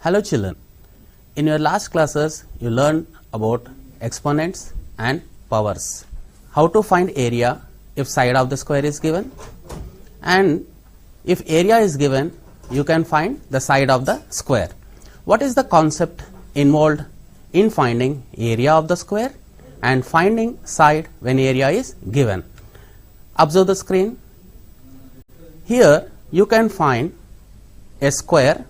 Hello children, in your last classes you learned about exponents and powers, how to find area if side of the square is given, and if area is given you can find the side of the square. What is the concept involved in finding area of the square and finding side when area is given? Observe the screen. Here you can find a square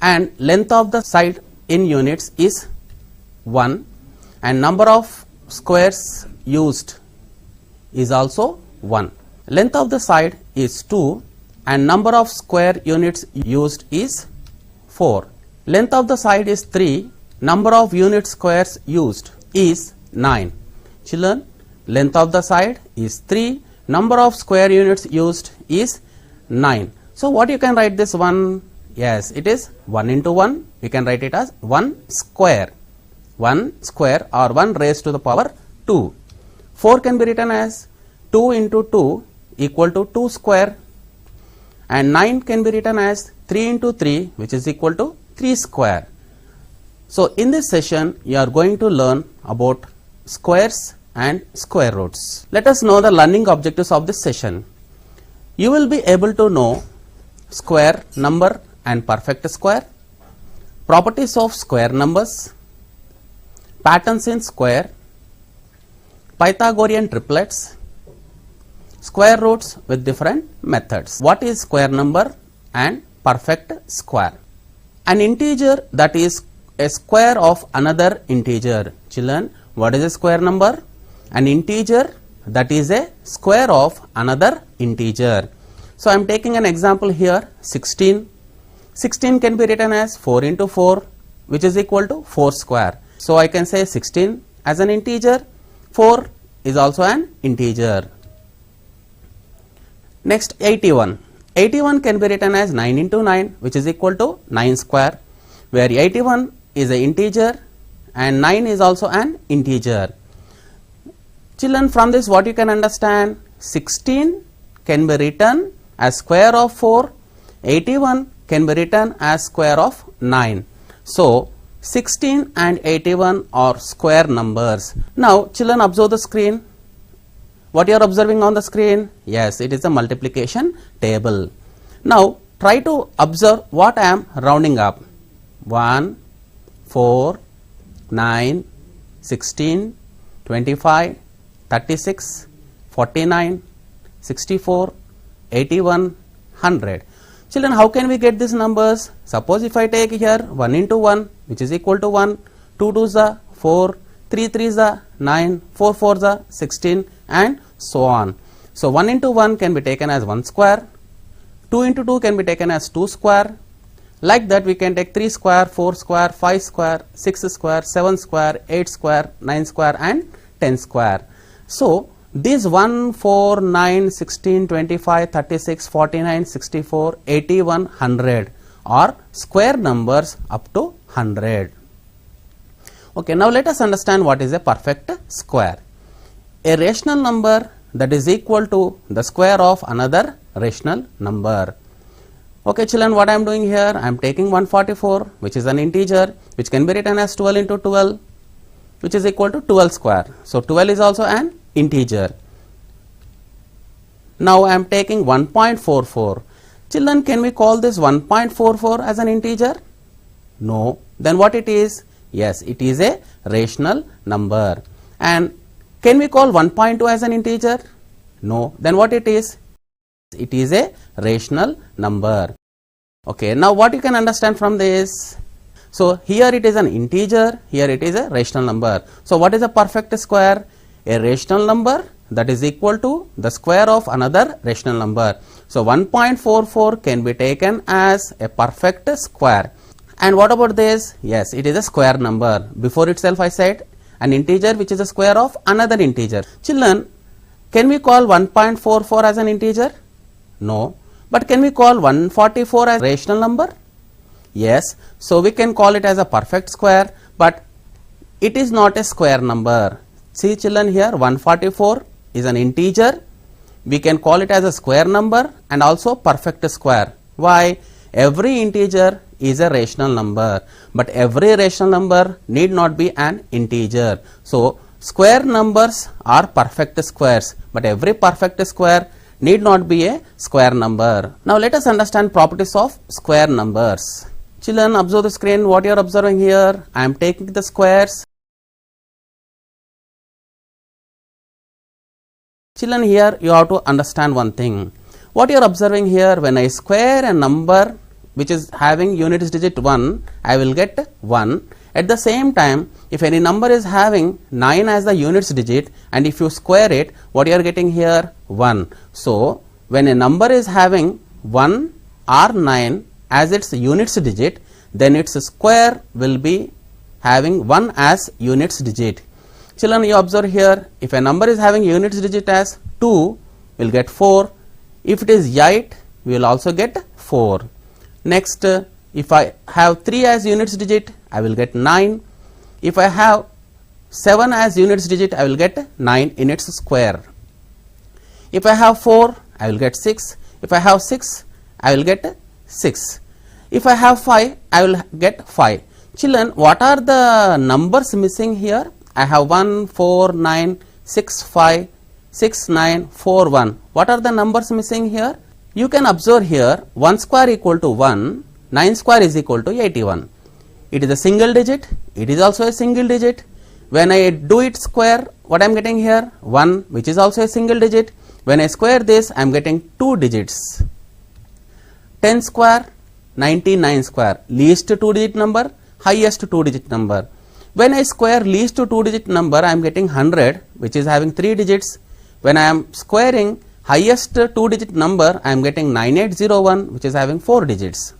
and length of the side in units is 1 and number of squares used is also 1. Length of the side is 2 and number of square units used is 4. Length of the side is 3, number of unit squares used is 9. Children, length of the side is 3, number of square units used is 9. So what you can write this one? Yes, it is 1 into 1. We can write it as 1 square. 1 square or 1 raised to the power 2. 4 can be written as 2 into 2 equal to 2 square. And 9 can be written as 3 into 3 which is equal to 3 square. So in this session you are going to learn about squares and square roots. Let us know the learning objectives of this session. You will be able to know square number and perfect square, properties of square numbers, patterns in square, Pythagorean triplets, square roots with different methods. What is square number and perfect square? An integer that is a square of another integer. Children, what is a square number? An integer that is a square of another integer. So I am taking an example here, 16. 16 can be written as 4 into 4 which is equal to 4 square. So I can say 16 as an integer, 4 is also an integer. Next 81. 81 can be written as 9 into 9 which is equal to 9 square, where 81 is an integer and 9 is also an integer. Children, from this what you can understand? 16 can be written as square of 4, 81 can be written as square of 9. So 16 and 81 are square numbers. Now children, observe the screen. What you are observing on the screen? Yes, it is a multiplication table. Now try to observe what I am rounding up. 1, 4, 9, 16, 25, 36, 49, 64, 81, 100. Children, how can we get these numbers? Suppose if I take here 1 into 1 which is equal to 1, 2 2s are 4, 3 3s are 9, 4 4s are 16 and so on. So 1 into 1 can be taken as 1 square, 2 into 2 can be taken as 2 square. Like that we can take 3 square, 4 square, 5 square, 6 square, 7 square, 8 square, 9 square and 10 square. So these 1, 4, 9, 16, 25, 36, 49, 64, 81, 100 are square numbers up to 100. Okay, now let us understand what is a perfect square. A rational number that is equal to the square of another rational number. Okay children, what I am doing here? I am taking 144 which is an integer which can be written as 12 into 12 which is equal to 12 square. So 12 is also an integer. Now I am taking 1.44. Children, can we call this 1.44 as an integer? No. Then what it is? Yes, it is a rational number. And can we call 1.2 as an integer? No. Then what it is? It is a rational number. Okay, now what you can understand from this? So here it is an integer, here it is a rational number. So what is a perfect square? A rational number that is equal to the square of another rational number. So 1.44 can be taken as a perfect square. And what about this? Yes, it is a square number. Before itself I said an integer which is a square of another integer. Children, can we call 1.44 as an integer? No. But can we call 144 as a rational number? Yes. So we can call it as a perfect square, but it is not a square number. See children, here 144 is an integer. We can call it as a square number and also perfect square. Why? Every integer is a rational number, but every rational number need not be an integer. So square numbers are perfect squares, but every perfect square need not be a square number. Now let us understand properties of square numbers. Children, observe the screen. What you are observing here? I am taking the squares. Children, here you have to understand one thing. What you are observing here, when I square a number which is having units digit 1, I will get 1. At the same time, if any number is having 9 as the units digit, and if you square it, what you are getting here? 1. So when a number is having 1 or 9 as its units digit, then its square will be having 1 as units digit. Children, you observe here, if a number is having units digit as 2, we will get 4. If it is 8, we will also get 4. Next, if I have 3 as units digit, I will get 9. If I have 7 as units digit, I will get 9 in its square. If I have 4, I will get 6. If I have 6, I will get 6. If I have 5, I will get 5. Children, what are the numbers missing here? I have 1, 4, 9, 6, 5, 6, 9, 4, 1. What are the numbers missing here? You can observe here 1 square equal to 1, 9 square is equal to 81. It is a single digit, it is also a single digit. When I do it square, what I am getting here? 1, which is also a single digit. When I square this, I am getting 2 digits. 10 square, 99 square, least 2 digit number, highest 2 digit number. When I square least 2 digit number, I am getting 100, which is having 3 digits. When I am squaring highest 2 digit number, I am getting 9801, which is having 4 digits.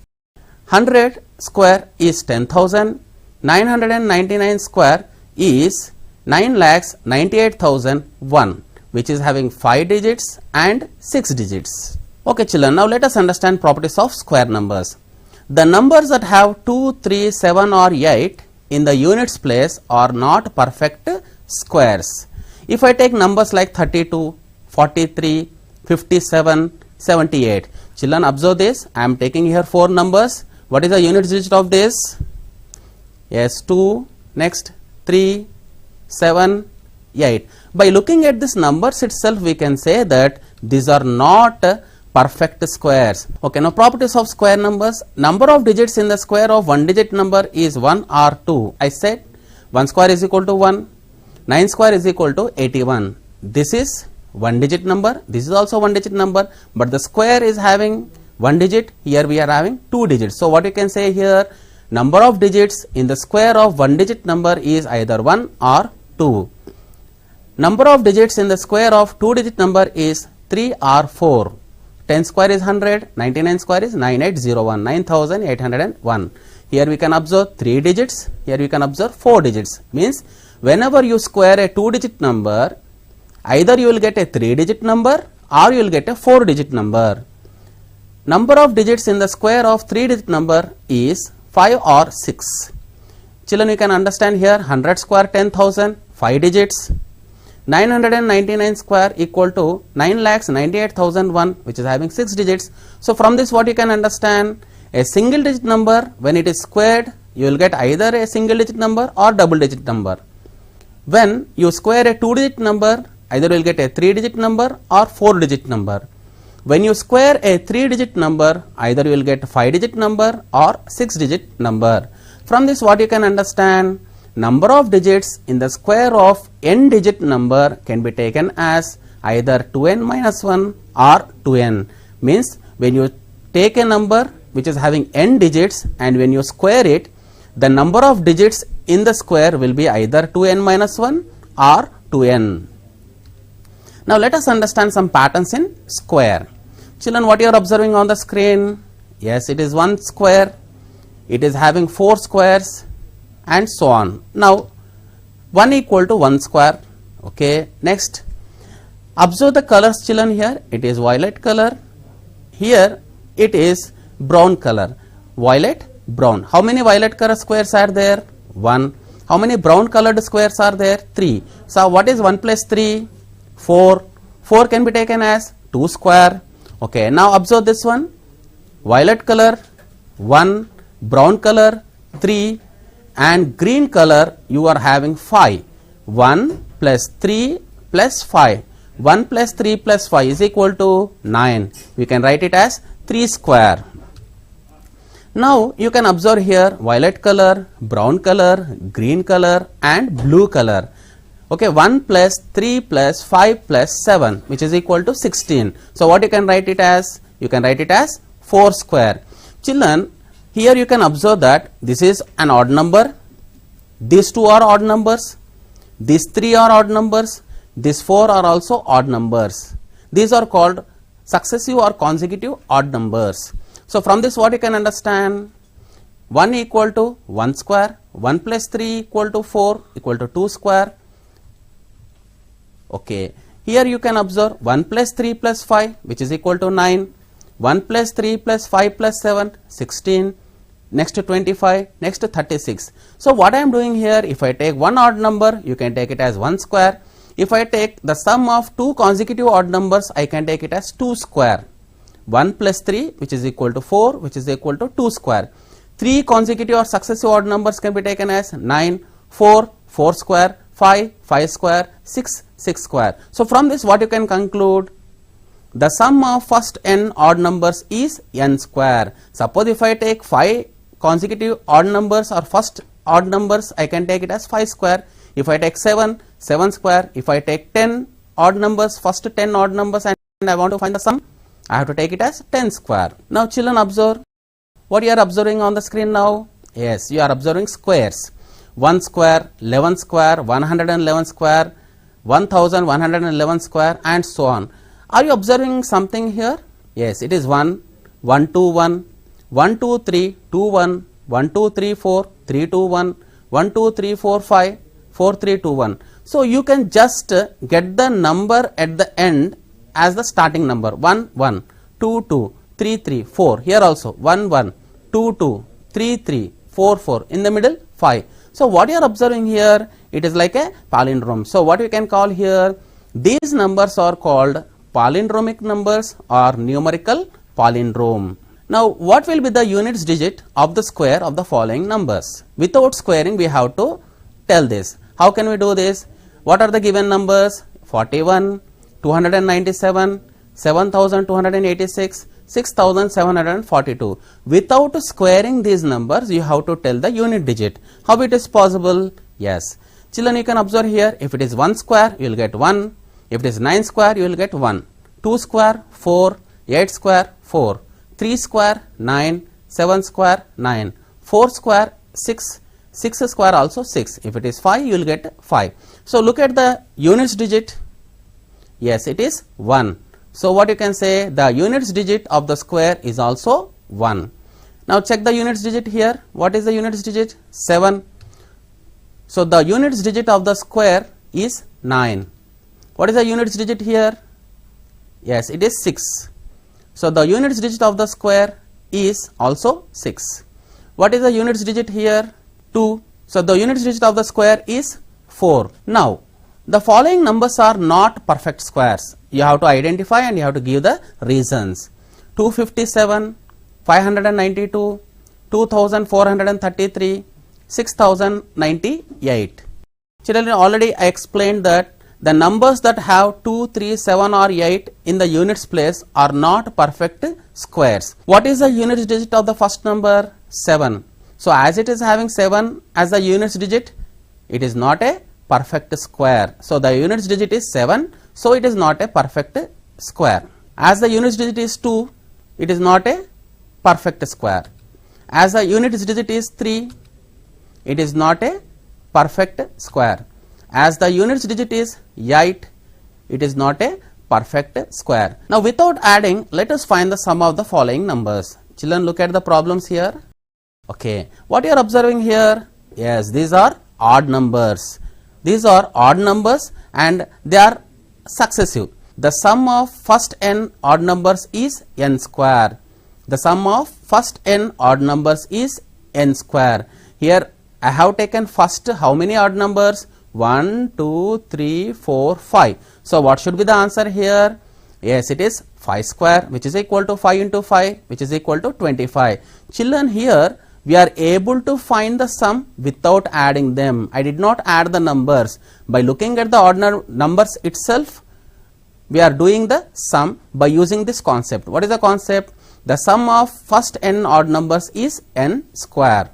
100 square is 10,000. 999 square is 9,98,001, which is having 5 digits and 6 digits. Okay children, now let us understand properties of square numbers. The numbers that have 2, 3, 7 or 8 in the units place are not perfect squares. If I take numbers like 32, 43, 57, 78, children observe this, I am taking here 4 numbers. What is the unit digit of this? Yes, 2, next 3, 7, 8. By looking at this numbers itself, we can say that these are not perfect squares. Okay, now properties of square numbers. Number of digits in the square of one digit number is 1 or 2. I said 1 square is equal to 1, 9 square is equal to 81. This is one digit number, this is also one digit number, but the square is having one digit, here we are having 2 digits. So what you can say here, number of digits in the square of one digit number is either 1 or 2. Number of digits in the square of 2 digit number is 3 or 4. 10 square is 100, 99 square is 9801, 9801. Here we can observe 3 digits, here we can observe 4 digits. Means whenever you square a 2 digit number, either you will get a 3 digit number or you will get a 4 digit number. Number of digits in the square of 3 digit number is 5 or 6. Children, you can understand here 100 square 10,000, 5 digits. 999 square equal to 9,98,001, which is having 6 digits. So from this what you can understand, a single digit number when it is squared, you will get either a single digit number or double digit number. When you square a 2 digit number, either you will get a 3 digit number or 4 digit number. When you square a 3 digit number, either you will get a 5 digit number or 6 digit number. From this what you can understand, number of digits in the square of n digit number can be taken as either 2n minus 1 or 2n. Means when you take a number which is having n digits and when you square it, the number of digits in the square will be either 2n minus 1 or 2n. Now let us understand some patterns in square. Children, what you are observing on the screen? Yes, it is 1 square, it is having 4 squares and so on. Now 1 equal to 1 square. Okay, next observe the colors children. Here it is violet color, here it is brown color. Violet, brown. How many violet color squares are there? 1. How many brown colored squares are there? 3. So what is 1 plus 3? 4. 4 can be taken as 2 square. Okay, now observe this one. Violet color 1, brown color 3 and green color you are having 5. 1 plus 3 plus 5. 1 plus 3 plus 5 is equal to 9. We can write it as 3 square. Now you can observe here violet color, brown color, green color and blue color. Okay, 1 plus 3 plus 5 plus 7 which is equal to 16. So what you can write it as? You can write it as 4 square. Children, here you can observe that this is an odd number, these two are odd numbers, these three are odd numbers, these four are also odd numbers. These are called successive or consecutive odd numbers. So from this what you can understand? 1 equal to 1 square, 1 plus 3 equal to 4 equal to 2 square. Okay, here you can observe 1 plus 3 plus 5 which is equal to 9, 1 plus 3 plus 5 plus 7, 16, next to 25, next to 36. So what I am doing here, if I take one odd number, you can take it as 1 square. If I take the sum of two consecutive odd numbers, I can take it as 2 square. 1 plus 3 which is equal to 4 which is equal to 2 square. 3 consecutive or successive odd numbers can be taken as 9, 4, 4 square, 5, 5 square, 6, 6 square. So from this what you can conclude? The sum of first n odd numbers is n square. Suppose if I take 5 consecutive odd numbers or first odd numbers, I can take it as 5 square. If I take 7, 7 square. If I take 10 odd numbers, first 10 odd numbers and I want to find the sum, I have to take it as 10 square. Now children, observe what you are observing on the screen now. Yes, you are observing squares. 1 square, 11 square, 111 square, 1111 square and so on. Are you observing something here? Yes, it is 1, 1, 2, 1, 1, 2, 3, 2, 1, 1, 2, 3, 4, 3, 2, 1, 1, 2, 3, 4, 5, 4, 3, 2, 1. So you can just get the number at the end as the starting number. 1, 1, 2, 2, 3, 3, 4. Here also 1, 1, 2, 2, 3, 3, 4, 4. In the middle 5. So what you are observing here, it is like a palindrome. So what we can call here, these numbers are called palindromic numbers or numerical palindrome. Now what will be the units digit of the square of the following numbers? Without squaring we have to tell this. How can we do this? What are the given numbers? 41, 297, 7286, 6742. Without squaring these numbers you have to tell the unit digit. How it is possible? Yes. Children, you can observe here, if it is 1 square you will get 1. If it is 9 square, you will get 1. 2 square, 4. 8 square, 4. 3 square, 9. 7 square, 9. 4 square, 6. 6 square also 6. If it is 5, you will get 5. So look at the units digit. Yes, it is 1. So what you can say, the units digit of the square is also 1. Now check the units digit here. What is the units digit? 7. So the units digit of the square is 9. What is the units digit here? Yes, it is 6. So the units digit of the square is also 6. What is the units digit here? 2. So the units digit of the square is 4. Now the following numbers are not perfect squares. You have to identify and you have to give the reasons. 257, 592, 2433, 6098. Children, already I explained that the numbers that have 2, 3, 7 or 8 in the units place are not perfect squares. What is the units digit of the first number? 7. So as it is having 7 as the units digit, it is not a perfect square. So the units digit is 7, so it is not a perfect square. As the units digit is 2, it is not a perfect square. As the units digit is 3, it is not a perfect square. As the units digit is 8, it is not a perfect square. Now without adding, let us find the sum of the following numbers. Children, look at the problems here. Okay, what you are observing here? Yes, these are odd numbers. These are odd numbers and they are successive. The sum of first n odd numbers is n square. The sum of first n odd numbers is n square. Here I have taken first how many odd numbers? 1, 2, 3, 4, 5. So what should be the answer here? Yes, it is 5 square, which is equal to 5 into 5, which is equal to 25. Children, here we are able to find the sum without adding them. I did not add the numbers. By looking at the ordinary numbers itself, we are doing the sum by using this concept. What is the concept? The sum of first n odd numbers is n square.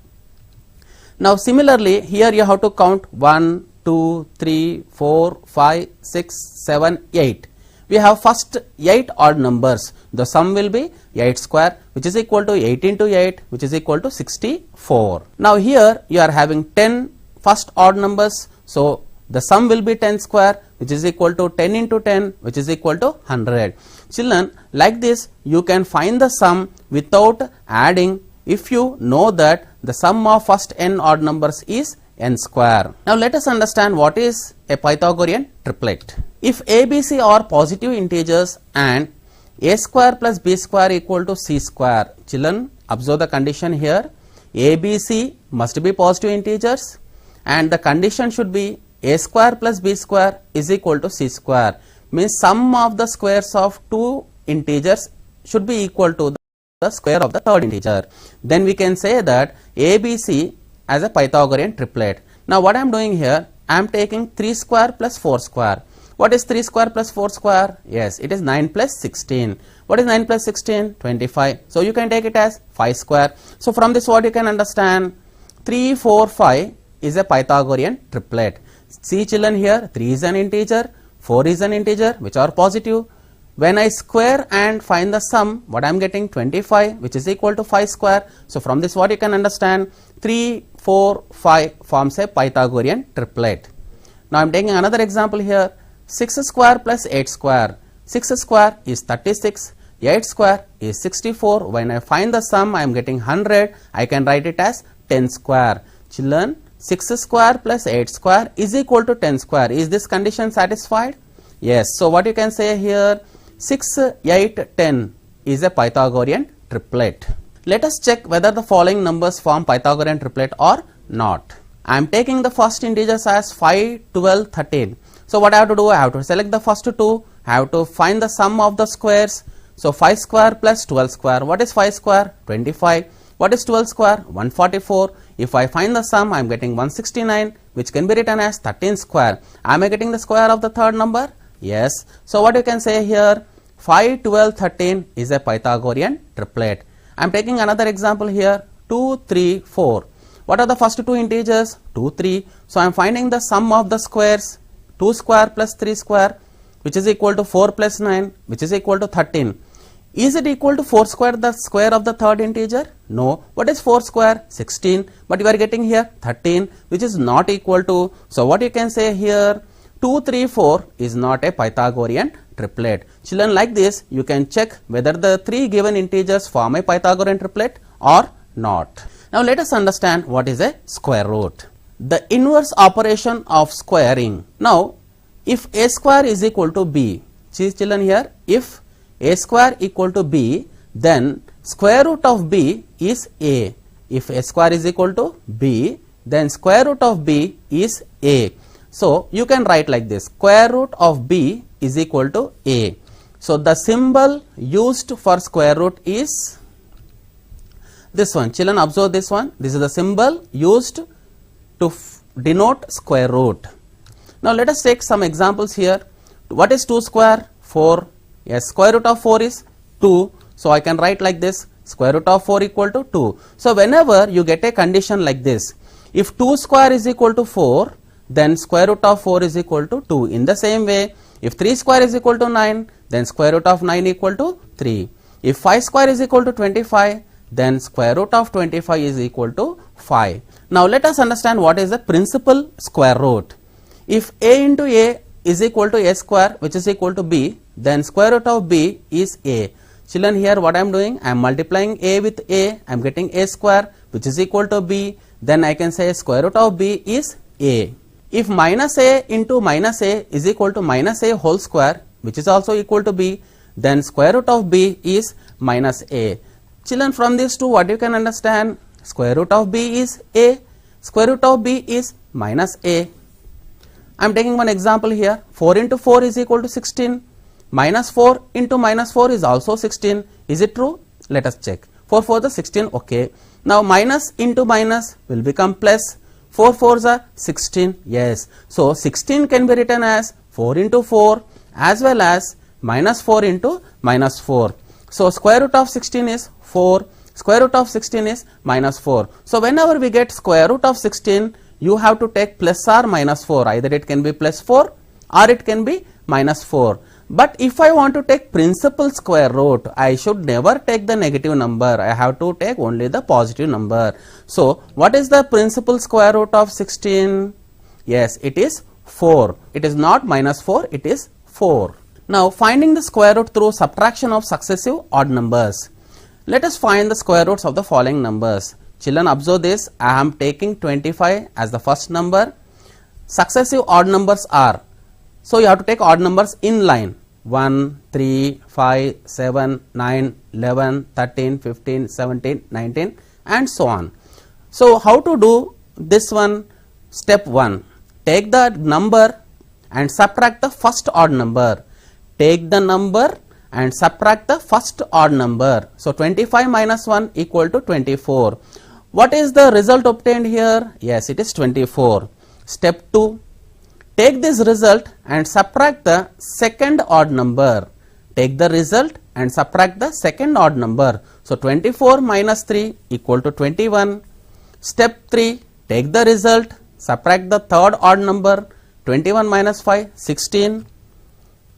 Now similarly, here you have to count 1, 2, 3, 4, 5, 6, 7, 8. We have first 8 odd numbers. The sum will be 8 square, which is equal to 8 into 8, which is equal to 64. Now here you are having 10 first odd numbers. So the sum will be 10 square, which is equal to 10 into 10, which is equal to 100. Children, like this you can find the sum without adding if you know that the sum of first n odd numbers is n square. Now let us understand what is a Pythagorean triplet. If a, b, c are positive integers and a square plus b square equal to c square. Children, observe the condition here. A, b, c must be positive integers and the condition should be a square plus b square is equal to c square. Means sum of the squares of two integers should be equal to the square of the third integer. Then we can say that a, b, c as a Pythagorean triplet. Now what I am doing here, I am taking 3 square plus 4 square. What is 3 square plus 4 square? Yes, it is 9 plus 16. What is 9 plus 16? 25. So you can take it as 5 square. So from this what you can understand? 3, 4, 5 is a Pythagorean triplet. See children, here 3 is an integer, 4 is an integer which are positive. When I square and find the sum, what I am getting? 25, which is equal to 5 square. So from this what you can understand? 3, 4, 5 forms a Pythagorean triplet. Now I am taking another example here. 6 square plus 8 square. 6 square is 36, 8 square is 64. When I find the sum, I am getting 100. I can write it as 10 square. Children, 6 square plus 8 square is equal to 10 square. Is this condition satisfied? Yes. So what you can say here? 6, 8, 10 is a Pythagorean triplet. Let us check whether the following numbers form Pythagorean triplet or not. I am taking the first integers as 5, 12, 13. So what I have to do? I have to select the first two. I have to find the sum of the squares. So 5 square plus 12 square. What is 5 square? 25. What is 12 square? 144. If I find the sum, I am getting 169, which can be written as 13 square. Am I getting the square of the third number? Yes. So what you can say here? 5, 12, 13 is a Pythagorean triplet. I am taking another example here. 2, 3, 4. What are the first two integers? 2, 3. So I am finding the sum of the squares. 2 square plus 3 square, which is equal to 4 plus 9, which is equal to 13. Is it equal to 4 square, the square of the third integer? No. What is 4 square? 16. But you are getting here 13, which is not equal to. So what you can say here? 2, 3, 4 is not a Pythagorean triplet. Children, like this you can check whether the three given integers form a Pythagorean triplet or not. Now let us understand what is a square root. The inverse operation of squaring. Now if a square is equal to b, see children here, if a square equal to b, then square root of b is a. If a square is equal to b, then square root of b is a. So you can write like this, square root of b is equal to a. So the symbol used for square root is this one. Children, observe this one. This is the symbol used to denote square root. Now let us take some examples here. What is 2 square? 4. Yes, square root of 4 is 2. So I can write like this, square root of 4 equal to 2. So whenever you get a condition like this, if 2 square is equal to 4, then square root of 4 is equal to 2. In the same way, if 3 square is equal to 9, then square root of 9 equal to 3. If 5 square is equal to 25, then square root of 25 is equal to 5. Now let us understand what is the principal square root. If a into a is equal to a square, which is equal to b, then square root of b is a. Children, here what I am doing? I am multiplying a with a. I am getting a square, which is equal to b. Then I can say square root of b is a. If minus a into minus a is equal to minus a whole square, which is also equal to b, then square root of b is minus a. Children, from these two what you can understand? Square root of b is a, square root of b is minus a. I am taking one example here. 4 into 4 is equal to 16. Minus 4 into minus 4 is also 16. Is it true? Let us check. 4 4 the 16, okay. Now minus into minus will become plus. 4 4s are 16. Yes. So 16 can be written as 4 into 4 as well as minus 4 into minus 4. So square root of 16 is 4. Square root of 16 is minus 4. So whenever we get square root of 16, you have to take plus or minus 4. Either it can be plus 4 or it can be minus 4. But if I want to take principal square root, I should never take the negative number. I have to take only the positive number. So what is the principal square root of 16? Yes, it is 4. It is not minus 4, it is 4. Now finding the square root through subtraction of successive odd numbers. Let us find the square roots of the following numbers. Children, observe this. I am taking 25 as the first number. Successive odd numbers are, so you have to take odd numbers in line. 1, 3, 5, 7, 9, 11, 13, 15, 17, 19 and so on. So how to do this one? Step 1. Take the number and subtract the first odd number. Take the number and subtract the first odd number. So 25 minus 1 equal to 24. What is the result obtained here? Yes, it is 24. Step 2. Take this result and subtract the second odd number. Take the result and subtract the second odd number. So 24 minus 3 equal to 21. Step 3. Take the result, subtract the third odd number. 21 minus 5, 16.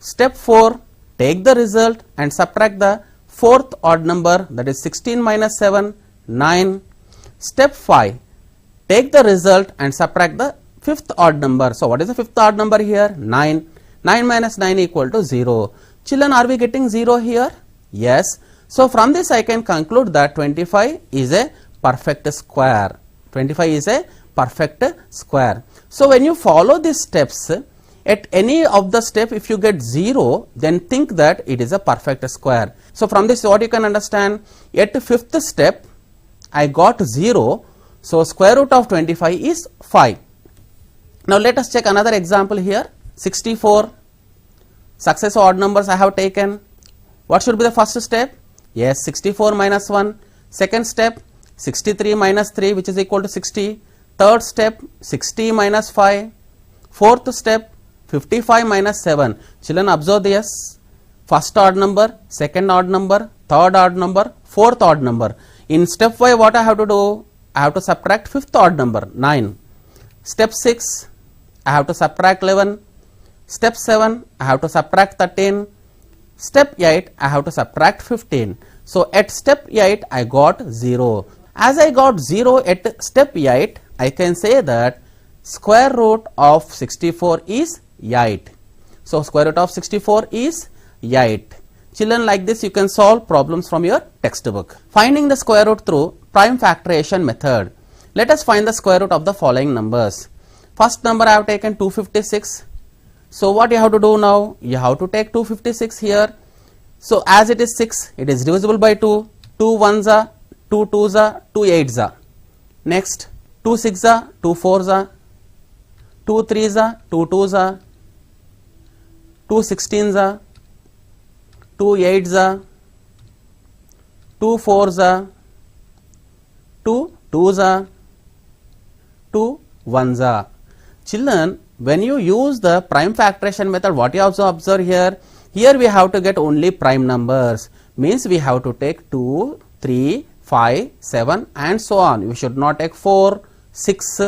Step 4. Take the result and subtract the fourth odd number, that is 16 minus 7, 9. Step 5. Take the result and subtract the fifth odd number. So what is the fifth odd number here? 9. 9 minus 9 equal to 0. Children, are we getting 0 here? Yes. So from this I can conclude that 25 is a perfect square. 25 is a perfect square. So when you follow these steps, at any of the step if you get 0, then think that it is a perfect square. So from this what you can understand, at fifth step I got 0, so square root of 25 is 5. Now let us check another example here. 64. Successive odd numbers I have taken. What should be the first step? Yes, 64 minus 1. Second step, 63 minus 3, which is equal to 60. Third step, 60 minus 5. Fourth step, 55 minus 7. Children, observe this. First odd number, second odd number, third odd number, fourth odd number. In step 5 what I have to do? I have to subtract fifth odd number, 9. Step 6, I have to subtract 11. Step 7, I have to subtract 13. Step 8, I have to subtract 15. So at step 8 I got 0. As I got 0 at step 8, I can say that square root of 64 is 8. So square root of 64 is 8. Children, like this you can solve problems from your textbook. Finding the square root through prime factorization method. Let us find the square root of the following numbers. First number I have taken 256. So what you have to do now? You have to take 256 here. So as it is 6, it is divisible by 2. 2 1s are, 2 2s are, 2 8s are. Next, 2 6s are, 2 4s are, 2 3s are, 2 2s are, 2 16s are, 2 8s are, 2 4s are, 2 2s are, 2 1s are. Children, when you use the prime factorization method, what you also observe here? Here we have to get only prime numbers. Means we have to take 2, 3, 5, 7 and so on. We should not take 4, 6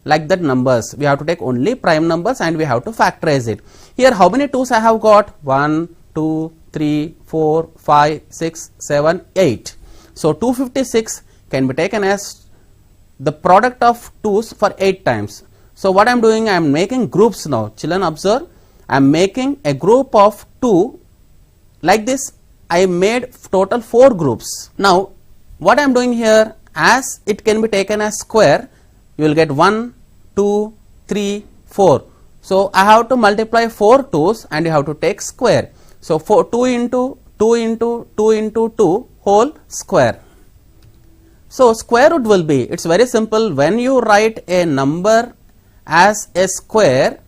like that numbers. We have to take only prime numbers and we have to factorize it. Here how many 2's I have got? 1, 2, 3, 4, 5, 6, 7, 8. So 256 can be taken as the product of 2's for 8 times. So what I am doing, I am making groups now. Children, observe, I am making a group of 2. Like this I made total 4 groups. Now what I am doing here, as it can be taken as square, you will get 1, 2, 3, 4. So I have to multiply 4 2's and you have to take square. So 2 into 2 into 2 into 2 whole square. So square root will be, it's very simple, when you write a number as a square,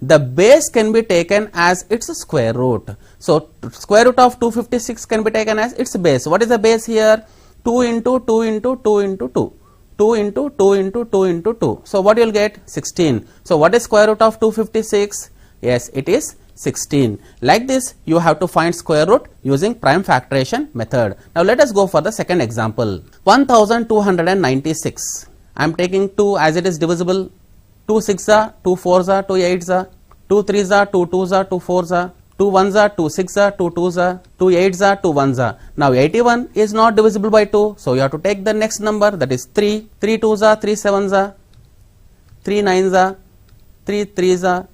the base can be taken as its square root. So square root of 256 can be taken as its base. What is the base here? 2 into 2 into 2 into 2. 2 into 2 into 2 into 2. So what you will get? 16. So what is square root of 256? Yes, it is 16. Like this, you have to find square root using prime factorization method. Now let us go for the second example. 1296. I am taking 2 as it is divisible. 2 6s are, 2 4s are, 2 8s are, 2 3s are, 2 2s are, 2 4s are, 2 1s are, 2 6s are, 2 2s are, 2 8s are, 2 1s are. Now 81 is not divisible by 2, so you have to take the next number, that is 3. 3 2s are, 3 7s are, 3 9s are, 3 3s are,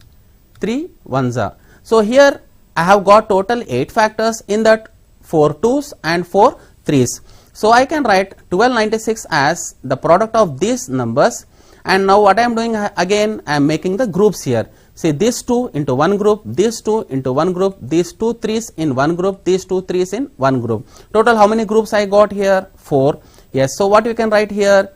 3 1s are. So here I have got total 8 factors, in that 4 2s and 4 3s. So I can write 1296 as the product of these numbers, and now what I am doing again, I am making the groups here. See, these 2 into one group, these 2 into one group, these 2 3s in one group, these 2 3s in one group. Total how many groups I got here? 4. Yes, so what you can write here?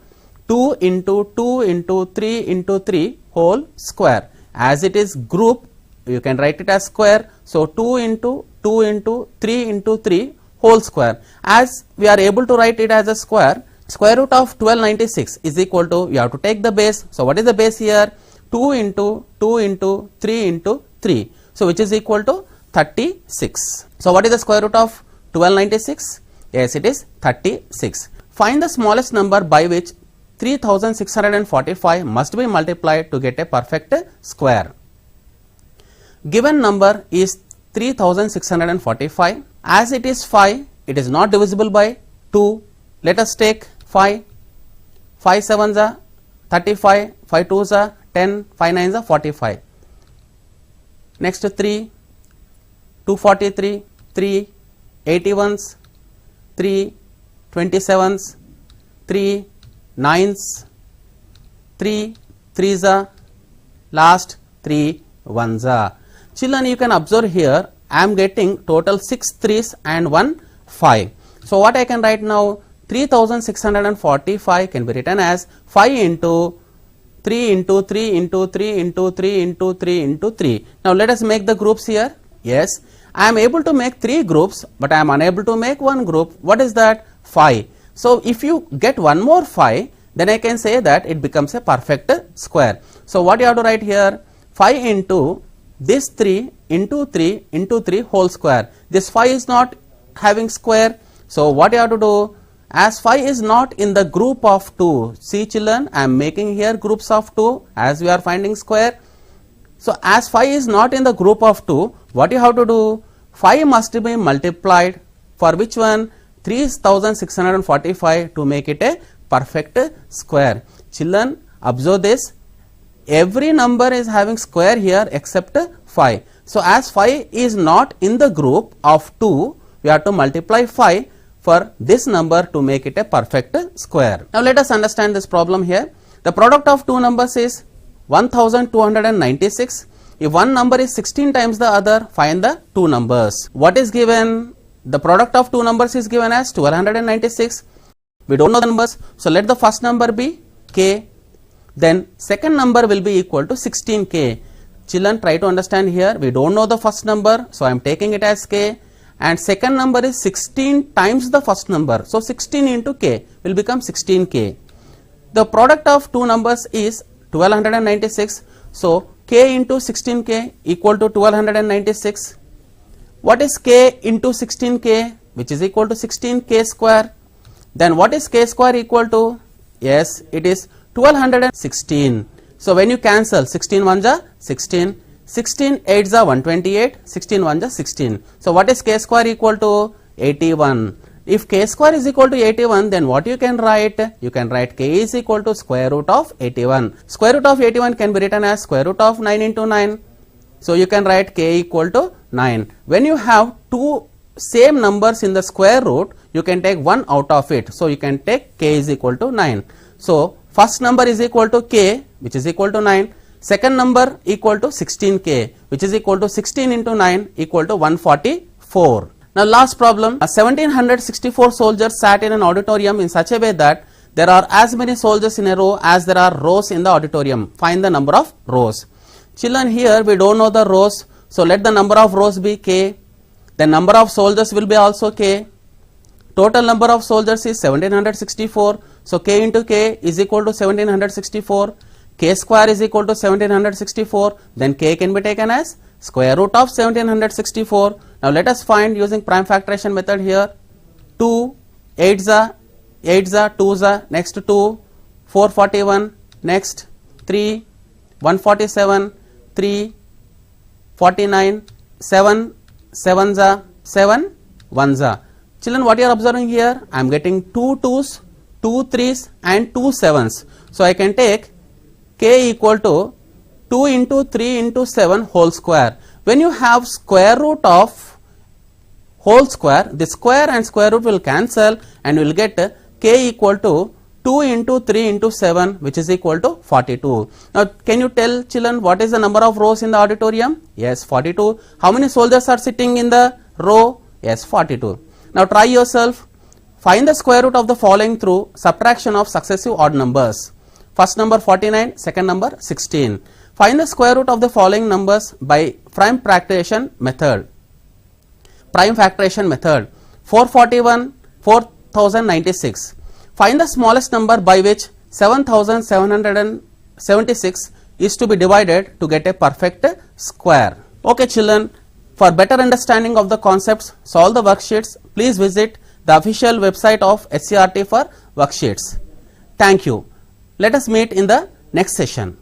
2 into 2 into 3 into 3 whole square. As it is group, you can write it as square. So 2 into 2 into 3 into 3 whole square. As we are able to write it as a square, square root of 1296 is equal to, you have to take the base. So what is the base here? 2 into 2 into 3 into 3. So which is equal to 36. So what is the square root of 1296? Yes, it is 36. Find the smallest number by which 3645 must be multiplied to get a perfect square. Given number is 3645. As it is 5, it is not divisible by 2. Let us take 5. 5 7s are 35, 5 2s are 10, 5 9s are 45. Next 3, 243, 3, 81s, 3, 27s, 3, 9s, 3, 3s are, last 3 1s are. Children, you can observe here, I am getting total 6 3s and 1 5. So what I can write now? 3645 can be written as 5 into 3 into 3 into 3 into 3 into 3 into 3. Now let us make the groups here. Yes, I am able to make 3 groups, but I am unable to make one group. What is that? 5. So if you get one more 5, then I can say that it becomes a perfect square. So what you have to write here? 5 into this 3 into 3 into 3 whole square. This 5 is not having square. So what you have to do? As 5 is not in the group of 2, see children, I am making here groups of 2 as we are finding square. So as 5 is not in the group of 2, what you have to do? 5 must be multiplied, for which one? 3645 to make it a perfect square. Children, observe this, every number is having square here except 5. So as 5 is not in the group of 2, we have to multiply 5 for this number to make it a perfect square. Now let us understand this problem here. The product of two numbers is 1296. If one number is 16 times the other, find the two numbers. What is given? The product of two numbers is given as 1296. We don't know the numbers, so let the first number be k. Then second number will be equal to 16k. Children, try to understand here. We don't know the first number, so I am taking it as k. And second number is 16 times the first number. So 16 into k will become 16k. The product of two numbers is 1296. So k into 16k equal to 1296. What is k into 16k? Which is equal to 16k square. Then what is k square equal to? Yes, it is 1216. So when you cancel 16 ones are 16. 16 8s are 128, 16 1s are 16. So what is k square equal to? 81. If k square is equal to 81, then what you can write? You can write k is equal to square root of 81. Square root of 81 can be written as square root of 9 into 9. So you can write k equal to 9. When you have two same numbers in the square root, you can take one out of it. So you can take k is equal to 9. So first number is equal to k, which is equal to 9. Second number equal to 16k, which is equal to 16 into 9 equal to 144. Now last problem, 1764 soldiers sat in an auditorium in such a way that there are as many soldiers in a row as there are rows in the auditorium. Find the number of rows. Children, here we don't know the rows, so let the number of rows be k. The number of soldiers will be also k. Total number of soldiers is 1764. So K into K is equal to 1764. K square is equal to 1764. Then K can be taken as square root of 1764. Now let us find using prime factoration method here. 2, 8 za, 2 za, next 2, 441, next 3, 147, 3, 49, 7, 7 za, 7, 1 za. Children, what you are observing here? I am getting 2 2s, 2 3s and 2 7s. So I can take K equal to 2 into 3 into 7 whole square. When you have square root of whole square, the square and square root will cancel and you will get K equal to 2 into 3 into 7, which is equal to 42. Now can you tell children what is the number of rows in the auditorium? Yes, 42. How many soldiers are sitting in the row? Yes, 42. Now try yourself. Find the square root of the following through subtraction of successive odd numbers. First number 49, second number 16. Find the square root of the following numbers by prime factoration method. Prime factoration method. 441, 4096. Find the smallest number by which 7776 is to be divided to get a perfect square. Okay children, for better understanding of the concepts, solve the worksheets. Please visit the official website of SCRT for worksheets. Thank you. Let us meet in the next session.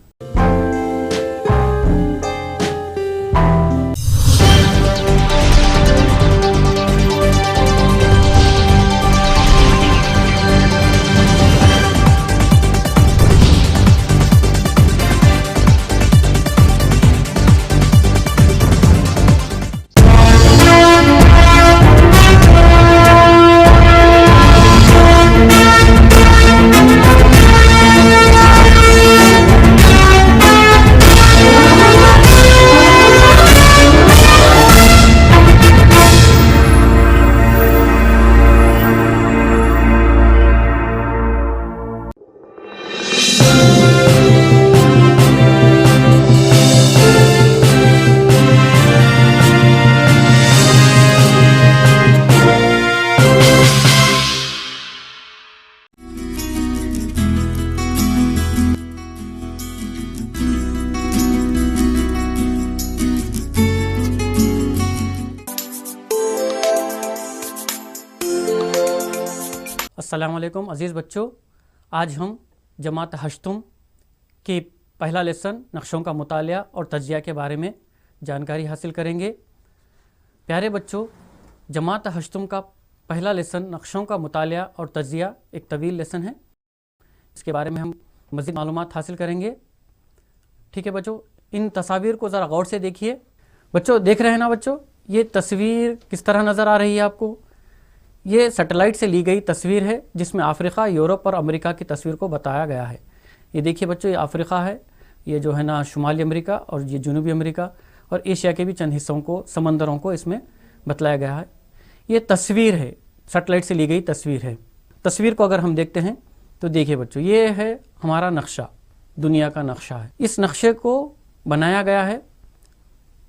अस्सलामुअलैकुम अज़ीज़ बच्चों, आज हम जमात हश्तुम की पहला lesson नक्शों का मुतालिया और तज्जिया के बारे में जानकारी हासिल करेंगे। प्यारे बच्चों, जमात हश्तुम का पहला लेसन नक्शों का मुतालिया और तज्जिया एक तवील लेसन है। इसके बारे में हम मज़ीद मालूमात हासिल करेंगे। ठीक है बच्चों, इन तस्वीर को ज़रा गौर से देखिए। बच्चों देख रहे हैं ना बच्चों, ये तस्वीर किस तरह नज़र आ रही है आपको? ये सैटेलाइट से ली गई तस्वीर है जिसमें अफ्रीका, यूरोप और अमेरिका की तस्वीर को बताया गया है। ये देखिए बच्चों, ये अफ्रीका है, ये जो है ना शुमाली अमेरिका, और ये जनूबी अमेरिका और एशिया के भी चंद हिस्सों को, समंदरों को इसमें बतलाया गया है। ये तस्वीर है, सैटेलाइट से ली गई तस्वीर है। तस्वीर को अगर हम देखते हैं तो देखिए बच्चों, ये है हमारा नक्शा, दुनिया का नक्शा है। इस नक्शे को बनाया गया है,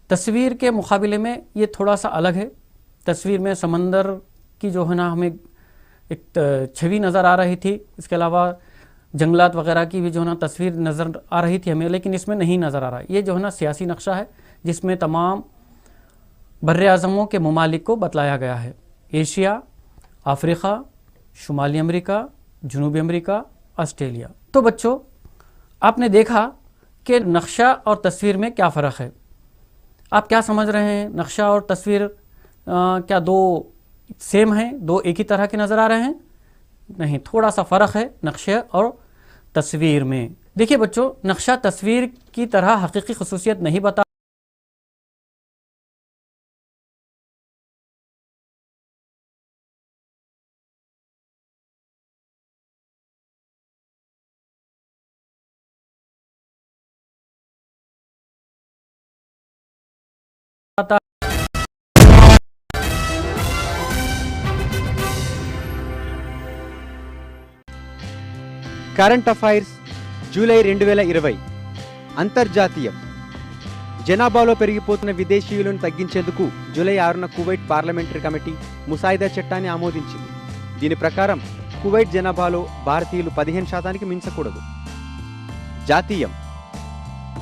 तस्वीर के मुकाबले में ये थोड़ा सा अलग है। तस्वीर में समंदर की जो है ना हमें एक छवि नज़र आ रही थी, इसके अलावा जंगलात वगैरह की भी जो है ना तस्वीर नज़र आ रही थी हमें, लेकिन इसमें नहीं नज़र आ रहा है। ये जो है ना सियासी नक्शा है जिसमें तमाम बर्रे आज़मों के ममालिक को बतलाया गया है। एशिया, अफ्रीका, शुमाली अमेरिका, जनूबी अमेरिका, ऑस्ट्रेलिया। तो बच्चों आपने देखा कि नक्शा और तस्वीर में क्या फ़र्क है। आप क्या समझ रहे हैं, नक्शा और तस्वीर क्या दो सेम हैं, दो एक ही तरह के नज़र आ रहे हैं? नहीं, थोड़ा सा फ़र्क है नक्शे और तस्वीर में। देखिए बच्चों, नक्शा तस्वीर की तरह हकीकी खसूसियत नहीं बता కరెంట్ అఫైర్స్ జూలై 2020 అంతర్జాతీయం. జనాభాలో పెరిగిపోతున్న విదేశీయులను తగ్గించేందుకు జూలై 6న కువైట్ పార్లమెంటరీ కమిటీ ముసాయిదా చట్టాన్ని ఆమోదించింది. దీని ప్రకారం కువైట్ జనాభాలో భారతీయులు 15% మించకూడదు. జాతీయం.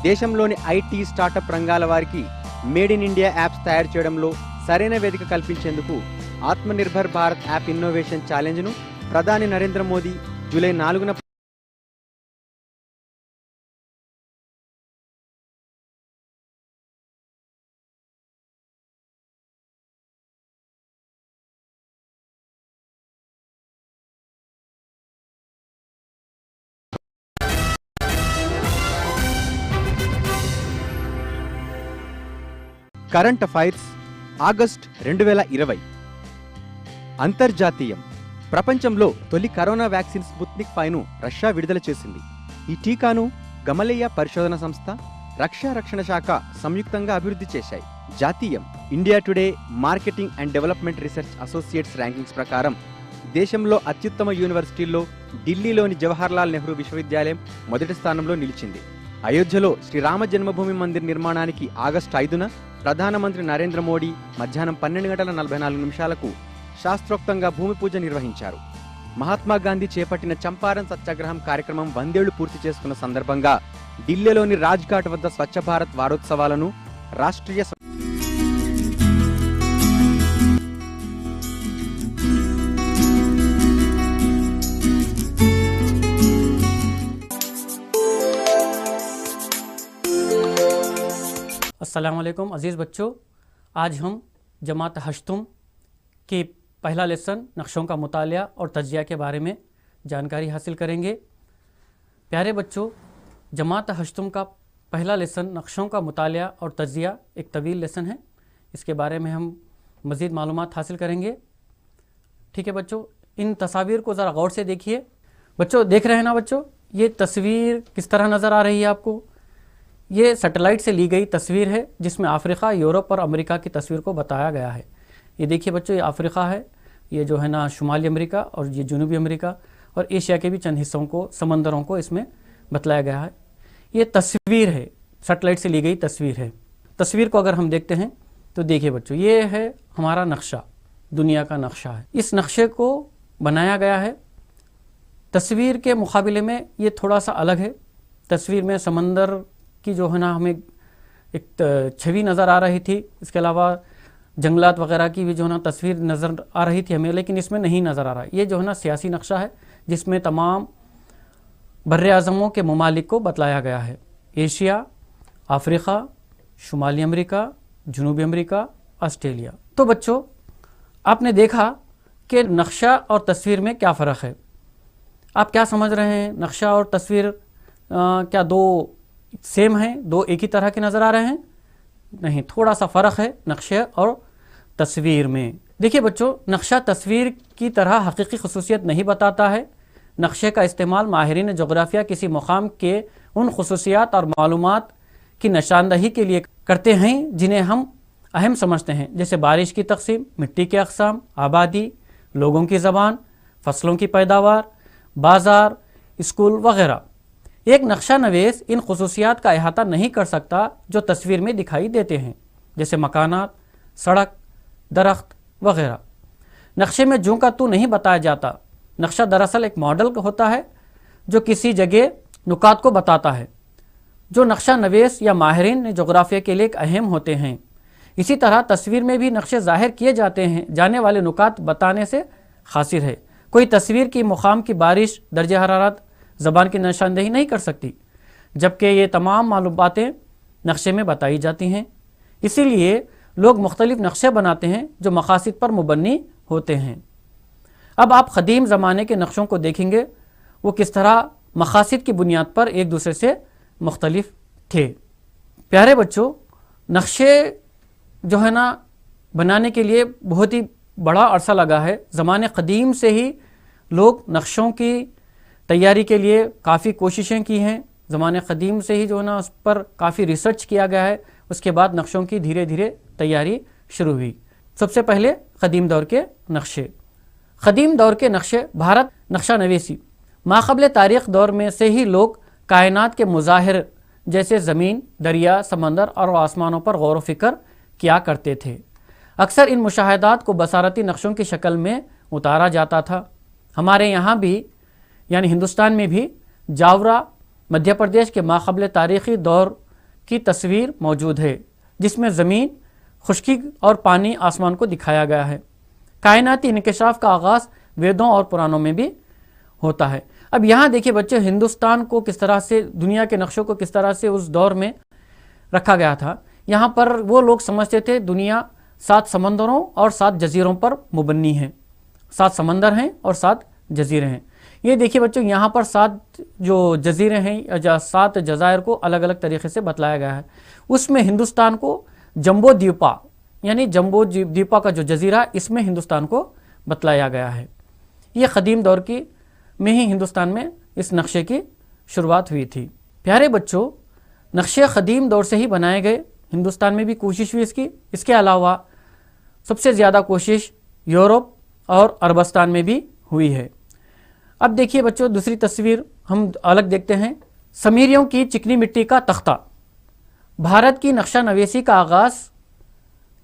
దేశంలోని ఐటీ స్టార్టప్ రంగాల వారికి మేడ్ ఇన్ ఇండియా యాప్స్ తయారు చేయడంలో సరైన వేదిక కల్పించేందుకు ఆత్మనిర్భర్ భారత్ యాప్ ఇన్నోవేషన్ ఛాలెంజ్ను ప్రధాని నరేంద్ర మోదీ జూలై 4న కరెంట్ అఫైర్స్ ఆగస్ట్ 2020. అంతర్జాతీయం. ప్రపంచంలో తొలి కరోనా వ్యాక్సిన్ స్పుత్నిక్ 5ను రష్యా విడుదల చేసింది. ఈ టీకాను గమలేయ పరిశోధన సంస్థ, రక్షణ శాఖ సంయుక్తంగా అభివృద్ధి చేశాయి. జాతీయం. India today marketing and development research associates rankings ప్రకారం దేశంలో అత్యుత్తమ యూనివర్సిటీల్లో ఢిల్లీలోని జవహర్లాల్ నెహ్రూ విశ్వవిద్యాలయం మొదటి స్థానంలో నిలిచింది. అయోధ్యలో శ్రీరామ జన్మభూమి మందిర్ నిర్మాణానికి ఆగస్టు 5న ప్రధానమంత్రి నరేంద్ర మోడీ మధ్యాహ్నం 12:44 శాస్త్రోక్తంగా భూమి పూజ నిర్వహించారు. మహాత్మా గాంధీ చేపట్టిన చంపారన్ సత్యాగ్రహం కార్యక్రమం 100 ఏళ్లు పూర్తి చేసుకున్న సందర్భంగా ఢిల్లీలోని రాజ్ఘాట్ వద్ద స్వచ్ఛ భారత్ వారోత్సవాలను రాష్ట్రీయ अस्सलाम वालेकुम अज़ीज़ बच्चों, आज हम जमात हश्तुम की पहला लेसन नक्शों का मुतालिया और तज्जिया के बारे में जानकारी हासिल करेंगे। प्यारे बच्चों, जमात हश्तुम का पहला लेसन नक्शों का मुतालिया और तज्जिया एक तवील लेसन है। इसके बारे में हम मज़ीद मालूमात हासिल करेंगे। ठीक है बच्चों, इन तस्वीर को ज़रा गौर से देखिए। बच्चों देख रहे हैं ना बच्चों, ये तस्वीर किस तरह नज़र आ रही है आपको? ये सैटेलाइट से ली गई तस्वीर है जिसमें अफ्रीका, यूरोप और अमेरिका की तस्वीर को बताया गया है। ये देखिए बच्चों, ये अफ्रीका है, ये जो है ना शुमाली अमेरिका, और ये जनूबी अमेरिका और एशिया के भी चंद हिस्सों को, समंदरों को इसमें बतलाया गया है। ये तस्वीर है, सैटेलाइट से ली गई तस्वीर है। तस्वीर को अगर हम देखते हैं तो देखिए बच्चों, ये है हमारा नक्शा, दुनिया का नक्शा है। इस नक्शे को बनाया गया है, तस्वीर के मुकाबले में ये थोड़ा सा अलग है। तस्वीर में समंदर की जो है ना हमें एक छवि नज़र आ रही थी, इसके अलावा जंगलात वगैरह की भी जो है ना तस्वीर नज़र आ रही थी हमें, लेकिन इसमें नहीं नज़र आ रहा है। ये जो है ना सियासी नक्शा है जिसमें तमाम बर्रे आज़मों के ममालिक को बतलाया गया है। एशिया, अफ्रीका, शुमाली अमेरिका, जनूबी अमेरिका, ऑस्ट्रेलिया। तो बच्चों आपने देखा कि नक्शा और तस्वीर में क्या फ़र्क है। आप क्या समझ रहे हैं, नक्शा और तस्वीर क्या दो सेम हैं, दो एक ही तरह के नज़र आ रहे हैं? नहीं, थोड़ा सा फ़र्क है नक्शे और तस्वीर में। देखिए बच्चों, नक्शा तस्वीर की तरह हकीकी खसूसियत नहीं बताता है। नक्शे का इस्तेमाल माहिरीन जोग्राफिया किसी मुकाम के उन खसूसियात और मालूमात की निशानदही के लिए करते हैं जिन्हें हम अहम समझते हैं, जैसे बारिश की तकसीम, मिट्टी के अक़साम, आबादी, लोगों की ज़बान, फसलों की पैदावार, बाज़ार, स्कूल वगैरह। एक नक्शा नवीस इन खसूसियात का अहाता नहीं कर सकता जो तस्वीर में दिखाई देते हैं, जैसे मकानात, सड़क, दरख्त वगैरह। नक्शे में ज्यों का त्यों नहीं बताया जाता। नक्शा दरअसल एक मॉडल होता है जो किसी जगह नुकात को बताता है, जो नक्शा नवीस या माहिरीन जोग्राफिया के लिए अहम होते हैं। इसी तरह तस्वीर में भी नक्शे ज़ाहिर किए जाते हैं जाने वाले नुकात बताने से हासिल है। कोई तस्वीर की मुकाम की बारिश, दर्जे हरारत, ज़बान की निशानदही नहीं कर सकती, जबकि ये तमाम मालूमातें नक्शे में बताई जाती हैं। इसीलिए लोग मुख्तलिफ नक्शे बनाते हैं जो मकासद पर मुबन्नी होते हैं। अब आप क़दीम ज़माने के नक्शों को देखेंगे, वो किस तरह मकासद की बुनियाद पर एक दूसरे से मुख्तलिफ थे। प्यारे बच्चों, नक्शे जो है ना बनाने के लिए बहुत ही बड़ा अरसा लगा है। ज़माने क़दीम से ही लोग नक्शों की तैयारी के लिए काफ़ी कोशिशें की हैं। ज़माने क़दीम से ही जो है ना उस पर काफ़ी रिसर्च किया गया है। उसके बाद नक्शों की धीरे धीरे तैयारी शुरू हुई। सबसे पहले क़दीम दौर के नक्शे। क़दीम दौर के नक्शे भारत नक्शा नवीसी माक़बले तारीख़ दौर में से ही लोग कायनात के मुज़ाहिर जैसे ज़मीन, दरिया, समंदर और आसमानों पर गौर व फिक्र किया करते थे। अक्सर इन मुशाहदात को बसारती नक्शों की शक्ल में اتارا جاتا تھا. ہمارے یہاں بھی یعنی ہندوستان میں بھی جاورا مدھیہ پردیش کے ماقبل تاریخی دور کی تصویر موجود ہے جس میں زمین، خشکی اور پانی آسمان کو دکھایا گیا ہے. کائناتی انکشاف کا آغاز ویدوں اور پرانوں میں بھی ہوتا ہے. اب یہاں دیکھیے بچے، ہندوستان کو کس طرح سے، دنیا کے نقشوں کو کس طرح سے اس دور میں رکھا گیا تھا. یہاں پر وہ لوگ سمجھتے تھے دنیا 7 سمندروں اور 7 جزیروں پر مبنی ہے. 7 سمندر ہیں اور 7 جزیرے ہیں. یہ دیکھیے بچوں، یہاں پر 7 جو جزیرے ہیں یا 7 جزائر کو الگ الگ طریقے سے بتلایا گیا ہے. اس میں ہندوستان کو جمبو دیوپا یعنی جمبو دیوپا کا جو جزیرہ، اس میں ہندوستان کو بتلایا گیا ہے. یہ قدیم دور کی میں ہی ہندوستان میں اس نقشے کی شروعات ہوئی تھی. پیارے بچوں، نقشے قدیم دور سے ہی بنائے گئے. ہندوستان میں بھی کوشش ہوئی اس کی. اس کے علاوہ سب سے زیادہ کوشش یورپ اور عربستان میں بھی ہوئی ہے. اب دیکھیے بچوں، دوسری تصویر ہم الگ دیکھتے ہیں. سمیریوں کی چکنی مٹی کا تختہ. بھارت کی نقشہ نویسی کا آغاز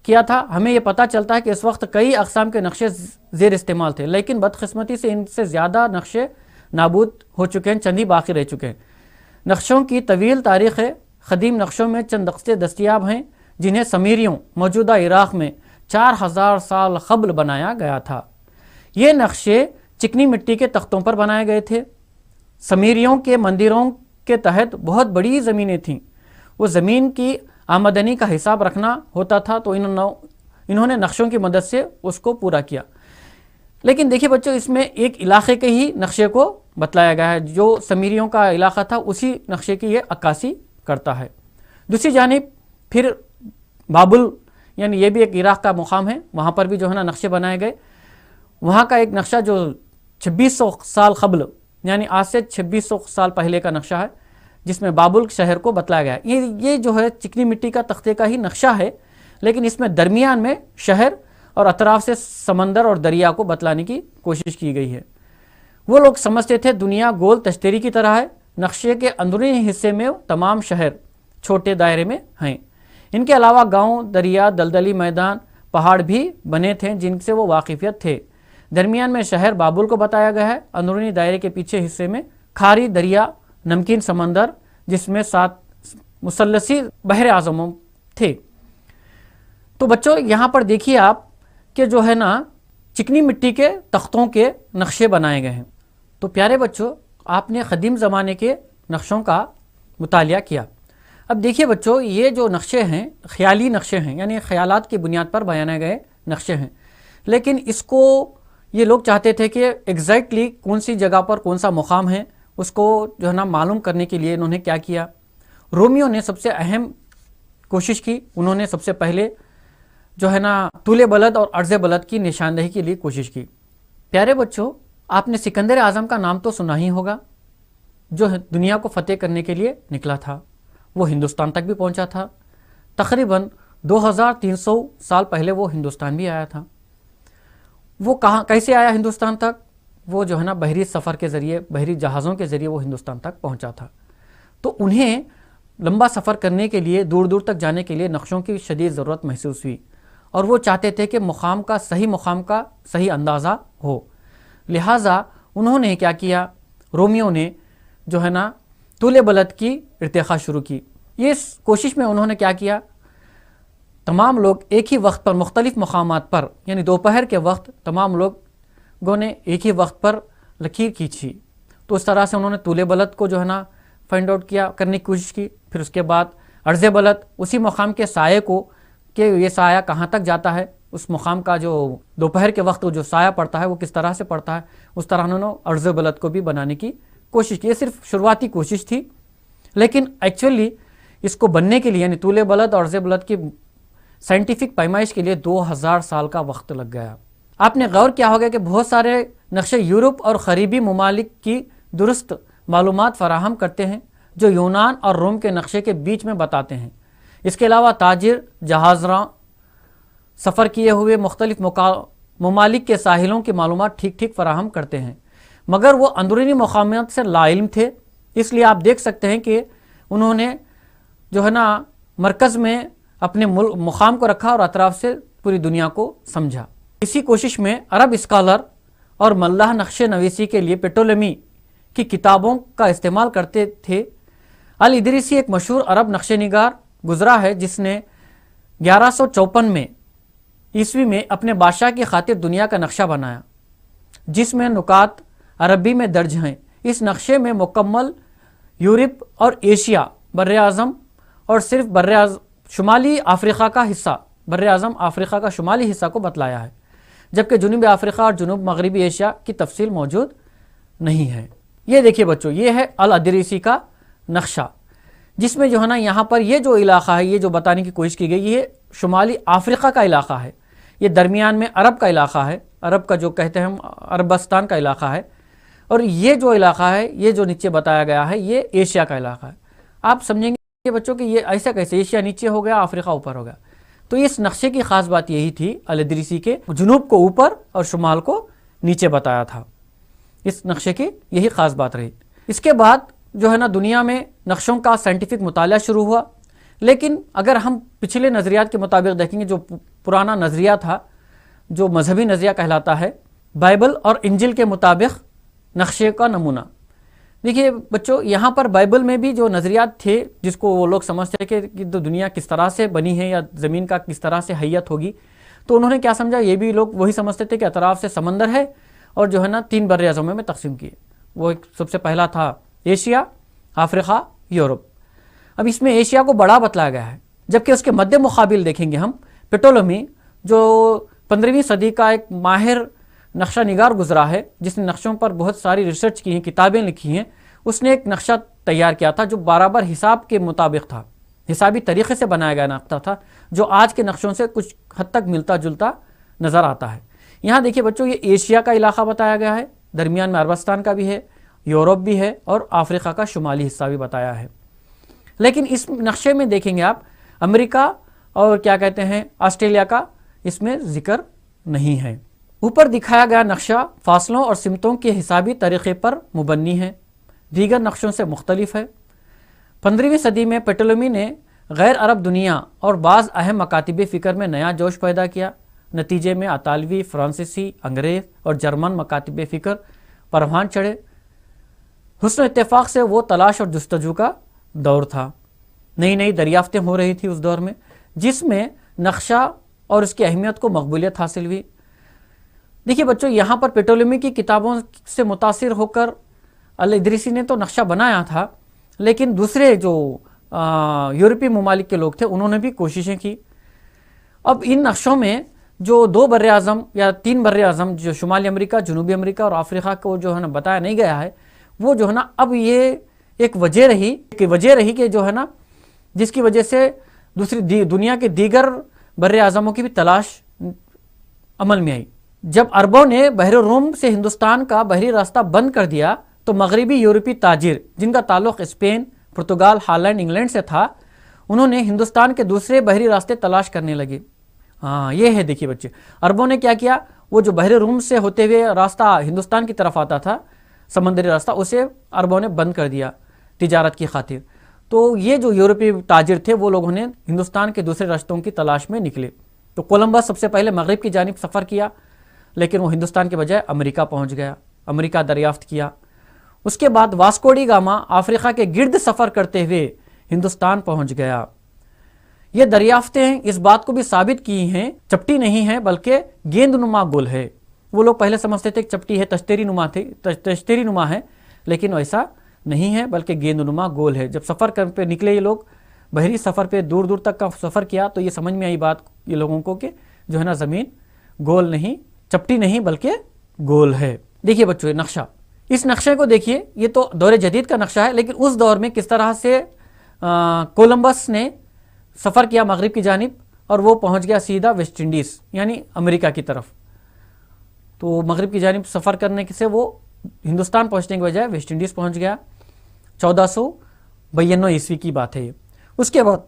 کیا تھا. ہمیں یہ پتہ چلتا ہے کہ اس وقت کئی اقسام کے نقشے زیر استعمال تھے، لیکن بدقسمتی سے ان سے زیادہ نقشے نابود ہو چکے ہیں، چند ہی باقی رہ چکے ہیں. نقشوں کی طویل تاریخ ہے. قدیم نقشوں میں چند نقشے دستیاب ہیں جنہیں سمیریوں موجودہ عراق میں 4000 سال قبل بنایا گیا تھا. یہ نقشے چکنی مٹی کے تختوں پر بنائے گئے تھے. سمیریوں کے مندروں کے تحت بہت بڑی زمینیں تھیں. وہ زمین کی آمدنی کا حساب رکھنا ہوتا تھا، تو انہوں نے نقشوں کی مدد سے اس کو پورا کیا. لیکن دیکھیے بچوں، اس میں ایک علاقے کے ہی نقشے کو بتلایا گیا ہے. جو سمیریوں کا علاقہ تھا اسی نقشے کی یہ عکاسی کرتا ہے. دوسری جانب پھر بابل یعنی یہ بھی ایک عراق کا مقام ہے، وہاں پر بھی جو ہے نا نقشے بنائے گئے. وہاں کا ایک نقشہ جو 2600 سال قبل یعنی آج سے 2600 سال پہلے کا نقشہ ہے، جس میں بابل شہر کو بتلایا گیا ہے. یہ جو ہے چکنی مٹی کا تختے کا ہی نقشہ ہے، لیکن اس میں درمیان میں شہر اور اطراف سے سمندر اور دریا کو بتلانے کی کوشش کی گئی ہے. وہ لوگ سمجھتے تھے دنیا گول تشتری کی طرح ہے. نقشے کے اندرونی حصے میں تمام شہر چھوٹے دائرے میں ہیں. ان کے علاوہ گاؤں، دریا، دلدلی میدان، پہاڑ بھی بنے تھے جن سے وہ واقفیت تھے. درمیان میں شہر بابل کو بتایا گیا ہے. اندرونی دائرے کے پیچھے حصے میں کھاری دریا، نمکین سمندر جس میں 7 مثلثی بحر اعظموں تھے. تو بچوں یہاں پر دیکھیے آپ کہ جو ہے نا چکنی مٹی کے تختوں کے نقشے بنائے گئے ہیں. تو پیارے بچوں، آپ نے قدیم زمانے کے نقشوں کا مطالعہ کیا. اب دیکھیے بچوں، یہ جو نقشے ہیں خیالی نقشے ہیں، یعنی خیالات کی بنیاد پر بیانائے گئے نقشے ہیں. لیکن اس کو یہ لوگ چاہتے تھے کہ ایگزیکٹلی کون سی جگہ پر کون سا مقام ہے، اس کو جو ہے نا معلوم کرنے کے لیے انہوں نے کیا کیا. رومیوں نے سب سے اہم کوشش کی. انہوں نے سب سے پہلے جو ہے نا طول بلد اور عرض بلد کی نشاندہی کے لیے کوشش کی. پیارے بچوں، آپ نے سکندر اعظم کا نام تو سنا ہی ہوگا، جو دنیا کو فتح کرنے کے لیے نکلا تھا. وہ ہندوستان تک بھی پہنچا تھا. تقریباً 2300 سال پہلے وہ ہندوستان بھی آیا تھا. وہ کیسے آیا ہندوستان تک؟ وہ جو ہے نا بحری سفر کے ذریعے، بحری جہازوں کے ذریعے وہ ہندوستان تک پہنچا تھا. تو انہیں لمبا سفر کرنے کے لیے، دور دور تک جانے کے لیے نقشوں کی شدید ضرورت محسوس ہوئی، اور وہ چاہتے تھے کہ مقام کا صحیح اندازہ ہو. لہٰذا انہوں نے کیا کیا؟ رومیوں نے جو ہے نا طول بلد کی ارتقاء شروع کی. اس کوشش میں انہوں نے کیا کیا؟ تمام لوگ ایک ہی وقت پر مختلف مقامات پر، یعنی دوپہر کے وقت تمام لوگوں نے ایک ہی وقت پر لکیر کھینچی. تو اس طرح سے انہوں نے طول بلد کو جو ہے نا فائنڈ آؤٹ کرنے کی کوشش کی. پھر اس کے بعد عرض بلد، اسی مقام کے سائے کو، کہ یہ سایہ کہاں تک جاتا ہے، اس مقام کا جو دوپہر کے وقت جو سایہ پڑتا ہے وہ کس طرح سے پڑتا ہے، اس طرح انہوں نے عرض بلد کو بھی بنانے کی کوشش کی. یہ صرف شروعاتی کوشش تھی، لیکن ایکچولی اس کو بننے کے لیے، یعنی طول بلد اور عرض بلد کی سائنٹیفک پیمائش کے لیے 2000 سال کا وقت لگ گیا. آپ نے غور کیا ہوگا کہ بہت سارے نقشے یورپ اور غربی ممالک کی درست معلومات فراہم کرتے ہیں، جو یونان اور روم کے نقشے کے بیچ میں بتاتے ہیں. اس کے علاوہ تاجر، جہاز راں سفر کیے ہوئے مختلف ممالک کے ساحلوں کی معلومات ٹھیک فراہم کرتے ہیں، مگر وہ اندرونی مقامات سے لا علم تھے. اس لیے آپ دیکھ سکتے ہیں کہ انہوں نے جو ہے نا مرکز میں اپنے مقام کو رکھا اور اطراف سے پوری دنیا کو سمجھا. इसी कोशिश में अरब स्कॉलर और मल्लाह नक्शे नवीसी के लिए पेट्रोलेमी की किताबों का इस्तेमाल करते थे। अल इदरीसी एक मशहूर अरब नक्शे निगार गुजरा है जिसने 1154 में ईस्वी में अपने बादशाह की खातिर दुनिया का नक्शा बनाया, जिसमें नुकात अरबी में दर्ज हैं। इस नक्शे में मुकम्मल यूरोप और एशिया बर्रे आज़म और सिर्फ शुमाली अफ्रीका का हिस्सा बर्रे आज़म अफ्रीका का शुमाली हिस्सा को बतलाया है, जबकि जनूबी अफ्रीका और जनूब मगरबी एशिया की तफसील मौजूद नहीं है। ये देखिए बच्चों, ये है अल इदरीसी का नक्शा, जिसमें जो है ना यहाँ पर ये जो इलाका है, ये जो बताने की कोशिश की गई, ये शुमाली अफ्रीका का इलाका है, ये दरमियान में अरब का इलाका है, अरब का जो कहते हैं हम अरबस्तान का इलाका है, और ये जो इलाका है, ये जो नीचे बताया गया है, ये एशिया का इलाका है। आप समझेंगे बच्चों कि ये ऐसा कैसे, एशिया नीचे हो गया, अफ्रीका ऊपर हो गया। तो इस नक्शे की खास बात यही थी, अल इदरीसी के जुनूब को ऊपर और शुमाल को नीचे बताया था। इस नक्शे की यही खास बात रही। इसके बाद जो है ना दुनिया में नक्शों का साइंटिफिक मुताला शुरू हुआ, लेकिन अगर हम पिछले नज़रियात के मुताबिक देखेंगे, जो पुराना नज़रिया था, जो मजहबी नज़रिया कहलाता है, बाइबल और इंजिल के मुताबिक नक्शे का नमूना। देखिए बच्चों, यहाँ पर बाइबल में भी जो नज़रियात थे, जिसको वो लोग समझते थे कि दुनिया किस तरह से बनी है या ज़मीन का किस तरह से हैयत होगी, तो उन्होंने क्या समझा, ये भी लोग वही समझते थे कि अतराफ से समंदर है और जो है ना 3 बर्रे आज़मों में तकसीम किए। वो सबसे पहला था एशिया, अफ्रीका, यूरोप। अब इसमें एशिया को बड़ा बतलाया गया है, जबकि उसके मध्य मुकाबिल देखेंगे हम पेट्रोलेमी, जो 15वीं सदी का एक माहिर नक्शा निगार गुजरा है, जिसने नक्शों पर बहुत सारी रिसर्च की हैं, किताबें लिखी हैं। उसने एक नक्शा तैयार किया था जो बराबर हिसाब के मुताबिक था, हिसाबी तरीके से बनाया गया नक्शा था, जो आज के नक्शों से कुछ हद तक मिलता जुलता नज़र आता है। यहाँ देखिए बच्चों, ये एशिया का इलाका बताया गया है, दरमियान में अरबस्तान का भी है, यूरोप भी है और अफ्रीका का शुमाली हिस्सा भी बताया है। लेकिन इस नक्शे में देखेंगे आप, अमेरिका और क्या कहते हैं ऑस्ट्रेलिया का इसमें जिक्र नहीं है। ऊपर दिखाया गया नक्शा फासलों और सिमतों के हिसाबी तरीक़े पर मुबन्नी है, दीगर नक्शों से मुख्तलिफ है। 15वीं सदी में पेट्रोलेमी ने गैर अरब दुनिया और बाज़ अहम मकातिब फ़िक्र में नया जोश पैदा किया। नतीजे में अतालवी, फ्रांसीसी, अंग्रेज़ और जर्मन मकातिब फ़िक्र परवान चढ़े। हुस्न इत्तेफाक से वो तलाश और जुस्तजू का दौर था। नई नई दरियाफ्तें हो रही थी उस दौर में, जिसमें नक्शा और उसकी अहमियत को मकबूलियत हासिल हुई। देखिए बच्चों, यहाँ पर पेट्रोलेमी की किताबों से मुतासिर होकर अल इदरीसी ने तो नक्शा बनाया था, लेकिन दूसरे जो यूरोपीय ममालिक के लोग थे, उन्होंने भी कोशिशें की। अब इन नक्शों में जो 2 बर्रे आज़म या 3 बर्रे आज़म, जो शुमाली अमेरिका, जनूबी अमेरिका और अफ्रीका को जो है ना बताया नहीं गया है, वो जो है ना अब ये एक वजह रही कि जो है ना जिसकी वजह से दूसरी दुनिया के दीगर बर्रे आज़मों की भी तलाश अमल में आई। जब अरबों ने बहर रोम से हिंदुस्तान का बहरी रास्ता बंद कर दिया, तो मगरबी यूरोपीय ताजिर, जिनका ताल्लुक स्पेन, पुर्तगाल, हॉलैंड, इंग्लैंड से था, उन्होंने हिंदुस्तान के दूसरे बहरी रास्ते तलाश करने लगे। हाँ, ये है देखिए बच्चे, अरबों ने क्या किया, वो जो बहर रोम से होते हुए रास्ता हिंदुस्तान की तरफ आता था, समंदरी रास्ता, उसे अरबों ने बंद कर दिया तिजारत की खातिर। तो ये जो यूरोपीय ताजिर थे, वो लोगों ने हिंदुस्तान के दूसरे रास्तों की तलाश में निकले। तो कोलंबस सबसे पहले मगरिब की जानिब सफ़र किया, लेकिन वो हिंदुस्तान के बजाय अमेरिका पहुंच गया, अमेरिका दरियाफ्त किया। उसके बाद वास्को डी गामा अफ्रीका के गिर्द सफ़र करते हुए हिंदुस्तान पहुंच गया। ये दरियाफ्तें इस बात को भी साबित की हैं, चपटी नहीं है बल्कि गेंदनुमा गोल है। वो लोग पहले समझते थे कि चपटी है, तश्तरी नुमा है, लेकिन वैसा नहीं है बल्कि गेंदनुमा गोल है। जब सफ़र कर पे निकले ये लोग, बहरी सफ़र पे दूर दूर तक का सफ़र किया, तो ये समझ में आई बात ये लोगों को कि जो है ना ज़मीन गोल नहीं, चपटी नहीं बल्कि गोल है। देखिए बच्चों, नक्शा, इस नक्शे को देखिए, ये तो दौर जदीद का नक्शा है, लेकिन उस दौर में किस तरह से कोलंबस ने सफ़र किया मगरिब की जानिब और वो पहुंच गया सीधा वेस्ट इंडीज़ यानी अमेरिका की तरफ। तो मगरिब की जानिब सफ़र करने से वो हिंदुस्तान पहुंचने के बजाय वेस्ट इंडीज़ पहुंच गया। 1492 ईस्वी की बात है ये। उसके बाद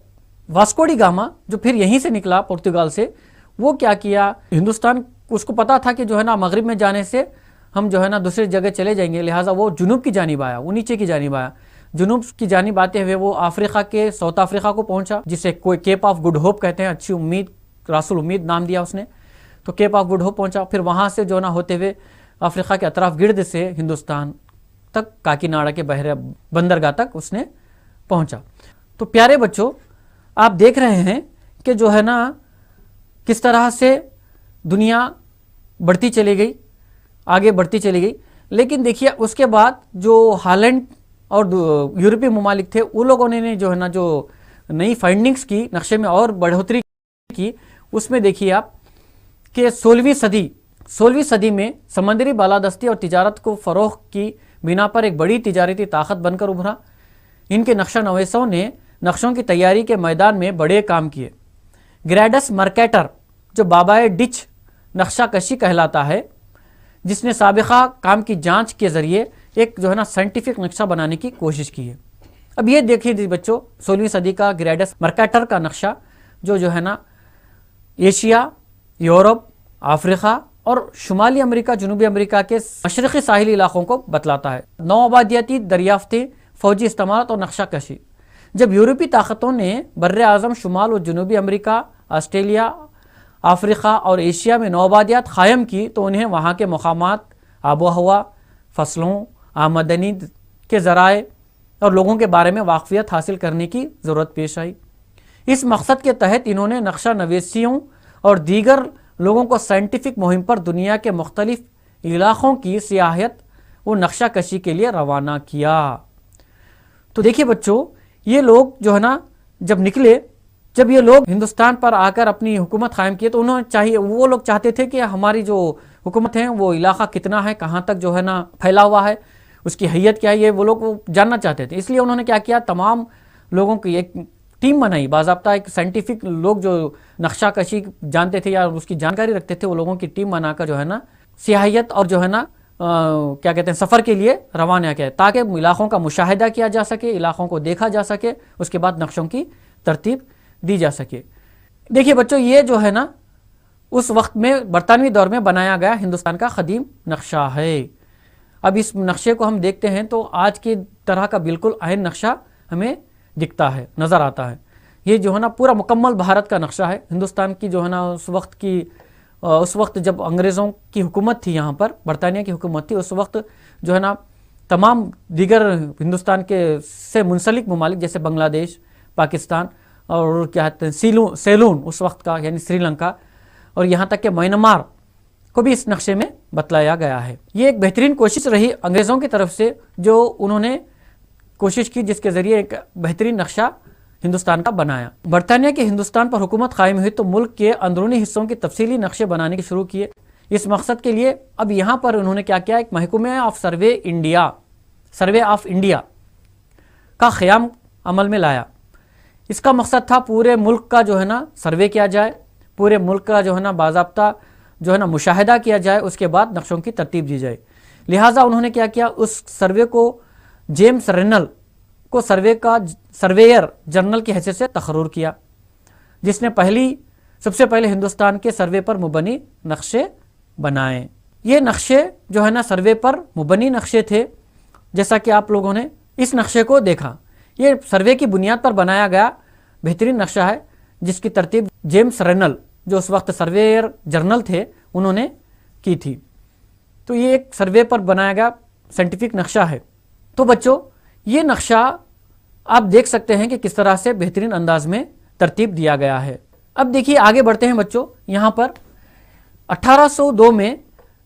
वास्को डी गामा, जो फिर यहीं से निकला पुर्तगाल से, वो क्या किया, हिंदुस्तान, उसको पता था कि जो है ना मगरिब में जाने से हम जो है ना दूसरी जगह चले जाएंगे, लिहाजा वो जुनूब की जानिब आया, वो नीचे की जानिब आया। जुनूब की जानिब आते हुए वो अफ्रीका के साउथ अफ्रीका को पहुंचा, जिसे कोई केप ऑफ गुड होप कहते हैं, अच्छी उम्मीद, रासुल उम्मीद नाम दिया उसने। तो केप ऑफ गुड होप पहुंचा, फिर वहाँ से जो ना होते हुए अफ्रीका के अतराफ गिर्द से हिंदुस्तान तक काकीनाडा के बंदरगाह तक उसने पहुंचा। तो प्यारे बच्चों, आप देख रहे हैं कि जो है ना किस तरह से दुनिया बढ़ती चली गई, आगे बढ़ती चली गई। लेकिन देखिए उसके बाद जो हॉलैंड और यूरोपीय ममालिक थे, उन लोगों ने जो है ना जो नई फाइंडिंग्स की, नक्शे में और बढ़ोतरी की, उसमें देखिए आप कि 16वीं सदी में समंदरी बालादस्ती और तिजारत को फ़रोग़ की बिना पर एक बड़ी तिजारती ताकत बनकर उभरा। इनके नक्शा नवीसों ने नक्शों की तैयारी के मैदान में बड़े काम किए। ग्रैडस मर्केटर जो बाबाए डिच नक्शा कशी कहलाता है, जिसने साबिक़ा काम की जांच के ज़रिए एक जो है ना साइंटिफिक नक्शा बनाने की कोशिश की है। अब ये देखिए बच्चों, 16वीं सदी का ग्रैडस मर्केटर का नक्शा जो है ना एशिया, यूरोप, अफ्रीका और शुमाली अमेरिका, जनूबी अमेरिका के मशरक़ी साहिली इलाक़ों को बतलाता है। नौआबादियाती दरियाफ्तें, फ़ौजी इस्तेमाल और नक्शा कशी। जब यूरोपीय ताकतों ने बर्रे आज़म शुमाल और जनूबी अमेरिका, ऑस्ट्रेलिया, अफ्रीका और एशिया में नौआबादियात क़ायम की, तो उन्हें वहाँ के मकामात, आबो हवा, फसलों, आमदनी के ज़राए और लोगों के बारे में वाक़फ़ियत हासिल करने की ज़रूरत पेश आई। इस मकसद के तहत इन्होंने नक्शा नवीसियों और दीगर लोगों को साइंटिफिक मुहिम पर दुनिया के मुख्तलिफ इलाक़ों की सियाहत व नक्शा कशी के लिए रवाना किया। तो देखिए बच्चों, ये लोग जो है ना जब निकले, जब ये लोग हिंदुस्तान पर आकर अपनी हुकूमत कायम किए, तो वो लोग चाहते थे कि हमारी जो हुकूमत है वो इलाका कितना है, कहाँ तक जो है ना फैला हुआ है, उसकी हैयत क्या है, ये वो लोग जानना चाहते थे। इसलिए उन्होंने क्या किया, तमाम लोगों की एक टीम बनाई, बाज़ाब्ता एक साइंटिफिक लोग जो नक्शा कशी जानते थे या उसकी जानकारी रखते थे, वो लोगों की टीम बनाकर जो है ना सियाहत और जो है ना क्या कहते हैं सफ़र के लिए रवाना किया, ताकि इलाक़ों का मुशाहिदा किया जा सके, इलाक़ों को देखा जा सके, उसके बाद नक्शों की तरतीब दी जा सके। देखिए बच्चों, ये जो है ना उस वक्त में बरतानवी दौर में बनाया गया हिंदुस्तान का क़दीम नक्शा है। अब इस नक्शे को हम देखते हैं तो आज की तरह का बिल्कुल आयन नक्शा हमें दिखता है, नज़र आता है। ये जो है ना पूरा मुकम्मल भारत का नक्शा है। हिंदुस्तान की जो है ना उस वक्त जब अंग्रेज़ों की हुकूमत थी, यहाँ पर बरतानिया की हुकूमत थी, उस वक्त जो है ना तमाम दीगर हिंदुस्तान के से मुंसलिक ममालिक जैसे बांग्लादेश, पाकिस्तान और क्या कहते हैं सेलून उस वक्त का यानी श्रीलंका, और यहाँ तक कि म्यांमार को भी इस नक्शे में बतलाया गया है। ये एक बेहतरीन कोशिश रही अंग्रेज़ों की तरफ से, जो उन्होंने कोशिश की जिसके ज़रिए एक बेहतरीन नक्शा हिंदुस्तान का बनाया। बरतानिया की हिंदुस्तान पर हुकूमत कायम हुई तो मुल्क के अंदरूनी हिस्सों के तफसीली नक्शे बनाने के शुरू किए। इस मकसद के लिए अब यहाँ पर उन्होंने क्या किया, एक महकमे ऑफ सर्वे ऑफ इंडिया का क़याम अमल में लाया। इसका मकसद था पूरे मुल्क का जो है ना सर्वे किया जाए, पूरे मुल्क का जो है ना बाज़ाब्ता जो है ना मुशाहिदा किया जाए, उसके बाद नक्शों की तरतीब दी जाए। लिहाजा उन्होंने क्या किया, उस सर्वे को जेम्स रेनल को सर्वेयर जनरल की हैसियत से तकर्रुर किया, जिसने सबसे पहले हिंदुस्तान के सर्वे पर मुबनी नक्शे बनाए। ये नक्शे जो है ना सर्वे पर मुबनी नक्शे थे, जैसा कि आप लोगों ने इस नक्शे को देखा। ये सर्वे की बुनियाद पर बनाया गया बेहतरीन नक्शा है, जिसकी तरतीब जेम्स रेनल जो उस वक्त सर्वेयर जनरल थे उन्होंने की थी। तो ये एक सर्वे पर बनाया गया साइंटिफिक नक्शा है। तो बच्चों, ये नक्शा आप देख सकते हैं कि किस तरह से बेहतरीन अंदाज में तरतीब दिया गया है। अब देखिए आगे बढ़ते हैं बच्चों। यहाँ पर 1802 में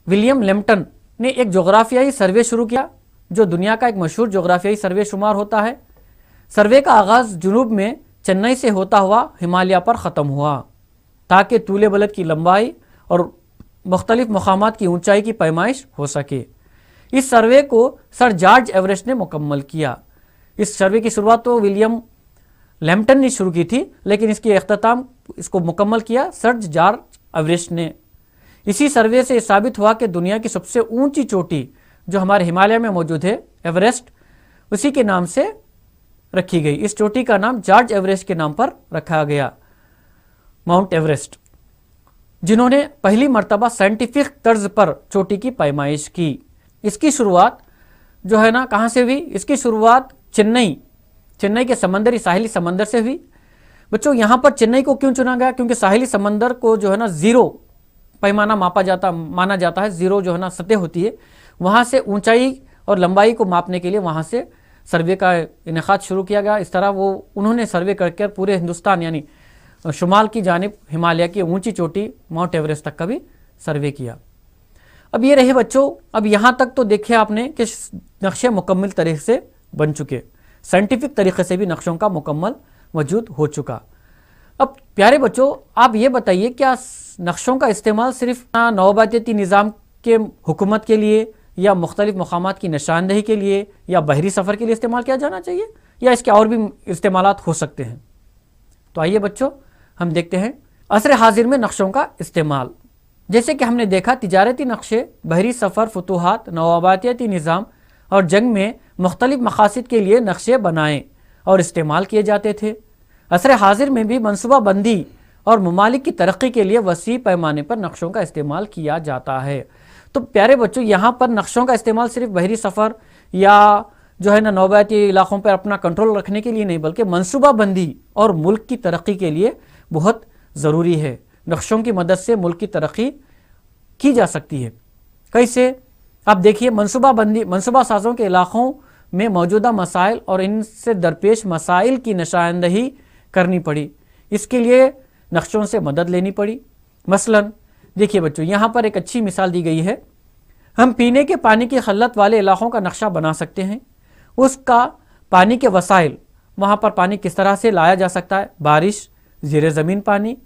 विलियम लैम्पटन ने एक जोग्राफियाई सर्वे शुरू किया, जो दुनिया का एक मशहूर जोग्राफियाई सर्वे शुमार होता है। सर्वे का आगाज़ जुनूब में चेन्नई से होता हुआ हिमालय पर ख़त्म हुआ, ताकि तूले बलद की लंबाई और मुख्तलिफ मकामात की ऊंचाई की पैमाइश हो सके। इस सर्वे को सर जॉर्ज एवरेस्ट ने मुकम्मल किया। इस सर्वे की शुरुआत तो विलियम लैम्पटन ने शुरू की थी, लेकिन इसको मुकम्मल किया सर जॉर्ज एवरेस्ट ने। इसी सर्वे से साबित हुआ कि दुनिया की सबसे ऊंची चोटी जो हमारे हिमालय में मौजूद है, एवरेस्ट, उसी के नाम से रखी गई। इस चोटी का नाम जॉर्ज एवरेस्ट के नाम पर रखा गया, माउंट एवरेस्ट, जिन्होंने पहली मर्तबा साइंटिफिक तर्ज पर चोटी की पैमाइश की। इसकी शुरुआत जो है ना कहाँ से हुई? इसकी शुरुआत चेन्नई के साहिली समंदर से हुई। बच्चों, यहाँ पर चेन्नई को क्यों चुना गया? क्योंकि साहिली समंदर को जो है ना ज़ीरो पैमाना माना जाता है, 0 जो है ना सतह होती है, वहाँ से ऊंचाई और लंबाई को मापने के लिए वहाँ से सर्वे का इनेकाद शुरू किया गया। इस तरह उन्होंने सर्वे करके पूरे हिंदुस्तान यानी शुमाल की जानिब हिमालय की ऊंची चोटी माउंट एवरेस्ट तक का भी सर्वे किया। अब ये रहे बच्चों, अब यहाँ तक तो देखे आपने कि नक्शे मुकम्मल तरीके से बन चुके, साइंटिफिक तरीके से भी नक्शों का मुकम्मल वजूद हो चुका। अब प्यारे बच्चों, आप ये बताइए क्या नक्शों का इस्तेमाल सिर्फ नौबातियाती निज़ाम के हुकूमत के लिए या मुख्तलिफ मकामात की निशानदही के लिए या बहरी सफ़र के लिए इस्तेमाल किया जाना चाहिए, या इसके और भी इस्तेमालात हो सकते हैं? तो आइए बच्चों, हम देखते हैं असर हाजिर में नक्शों का इस्तेमाल। जैसे कि हमने देखा, तिजारती नक्शे बहरी सफ़र, फतूहात, नौबातियाती निज़ाम और जंग में मुख्तलिफ मकासद के लिए नक्शे बनाए और इस्तेमाल किए जाते थे। असर हाजिर में भी मनसूबा बंदी और ममालिक की तरक्की के लिए वसी पैमाने पर नक्शों का इस्तेमाल किया जाता है। तो प्यारे बच्चों, यहाँ पर नक्शों का इस्तेमाल सिर्फ बहरी सफ़र या जो है ना नौबाती इलाकों पर अपना कंट्रोल रखने के लिए नहीं, बल्कि मनसूबा बंदी और मुल्क की तरक्की के लिए बहुत ज़रूरी है। नक्शों की मदद से मुल्क की तरक्की की जा सकती है। कैसे? आप देखिए, मनसूबा साजों के इलाकों में मौजूदा मसाइल और इनसे दरपेश मसाइल की निशानदही करनी पड़ी, इसके लिए नक्शों से मदद लेनी पड़ी। मसलन देखिए बच्चों, यहाँ पर एक अच्छी मिसाल दी गई है। हम पीने के पानी की खल्लत वाले इलाकों का नक्शा बना सकते हैं, उसका पानी के वसाइल, वहाँ पर पानी किस तरह से लाया जा सकता है, बारिश, ज़ेर ज़मीन पानी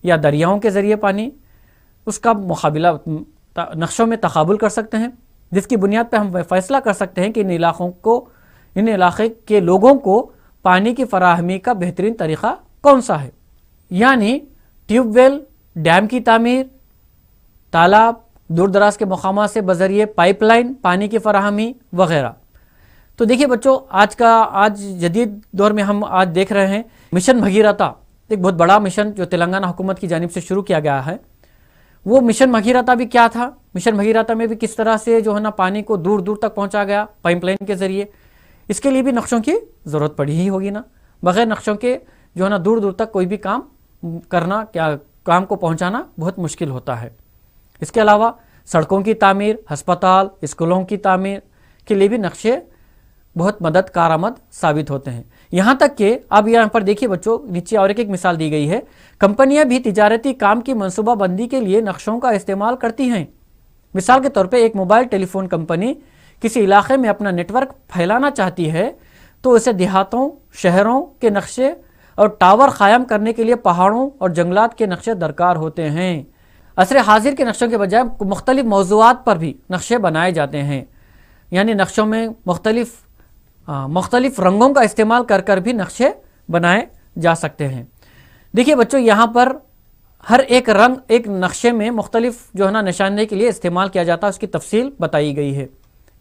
या दरियाओं के ज़रिए पानी, उसका मुकाबला नक्शों में तकाबुल कर सकते हैं, जिसकी बुनियाद पर हम फैसला कर सकते हैं कि इन इलाके के लोगों को पानी की फराहमी का बेहतरीन तरीक़ा कौन सा है। यानी ट्यूबवेल, डैम की तामीर, तालाब, दूर दराज के मकामात से बजरिए पाइपलाइन पानी की फराहमी वगैरह। तो देखिए बच्चों, आज जदीद दौर में हम आज देख रहे हैं मिशन भगीरथा, एक बहुत बड़ा मिशन जो तेलंगाना हुकूमत की जानिब से शुरू किया गया है। वो मिशन भगीरथा भी क्या था, मिशन भगीरथा में भी किस तरह से जो है ना पानी को दूर दूर तक पहुंचा गया पाइपलाइन के ज़रिए। इसके लिए भी नक्शों की ज़रूरत पड़ी ही होगी ना, बग़ैर नक्शों के जो है ना दूर दूर तक कोई भी काम को पहुंचाना बहुत मुश्किल होता है। इसके अलावा सड़कों की तामीर, हस्पताल, स्कूलों की तामीर के लिए भी नक्शे बहुत मदद कारआमद साबित होते हैं। यहाँ तक कि अब यहाँ पर देखिए बच्चों, नीचे और एक मिसाल दी गई है। कंपनियाँ भी तिजारती काम की मनसूबा बंदी के लिए नक्शों का इस्तेमाल करती हैं। मिसाल के तौर पे एक मोबाइल टेलीफोन कंपनी किसी इलाके में अपना नेटवर्क फैलाना चाहती है तो उसे देहातों, शहरों के नक्शे और टावर कायम करने के लिए पहाड़ों और जंगलात के नक्शे दरकार होते हैं। असर हाजिर के नक्शों के बजाय मुख्तलिफ मौज़ूआत पर भी नक्शे बनाए जाते हैं, यानी नक्शों में मुख्तलिफ रंगों का इस्तेमाल कर भी नक्शे बनाए जा सकते हैं। देखिए बच्चों, यहाँ पर हर एक रंग एक नक्शे में मुख्तलिफ जो है ना निशानदेही के लिए इस्तेमाल किया जाता है, उसकी तफसील बताई गई है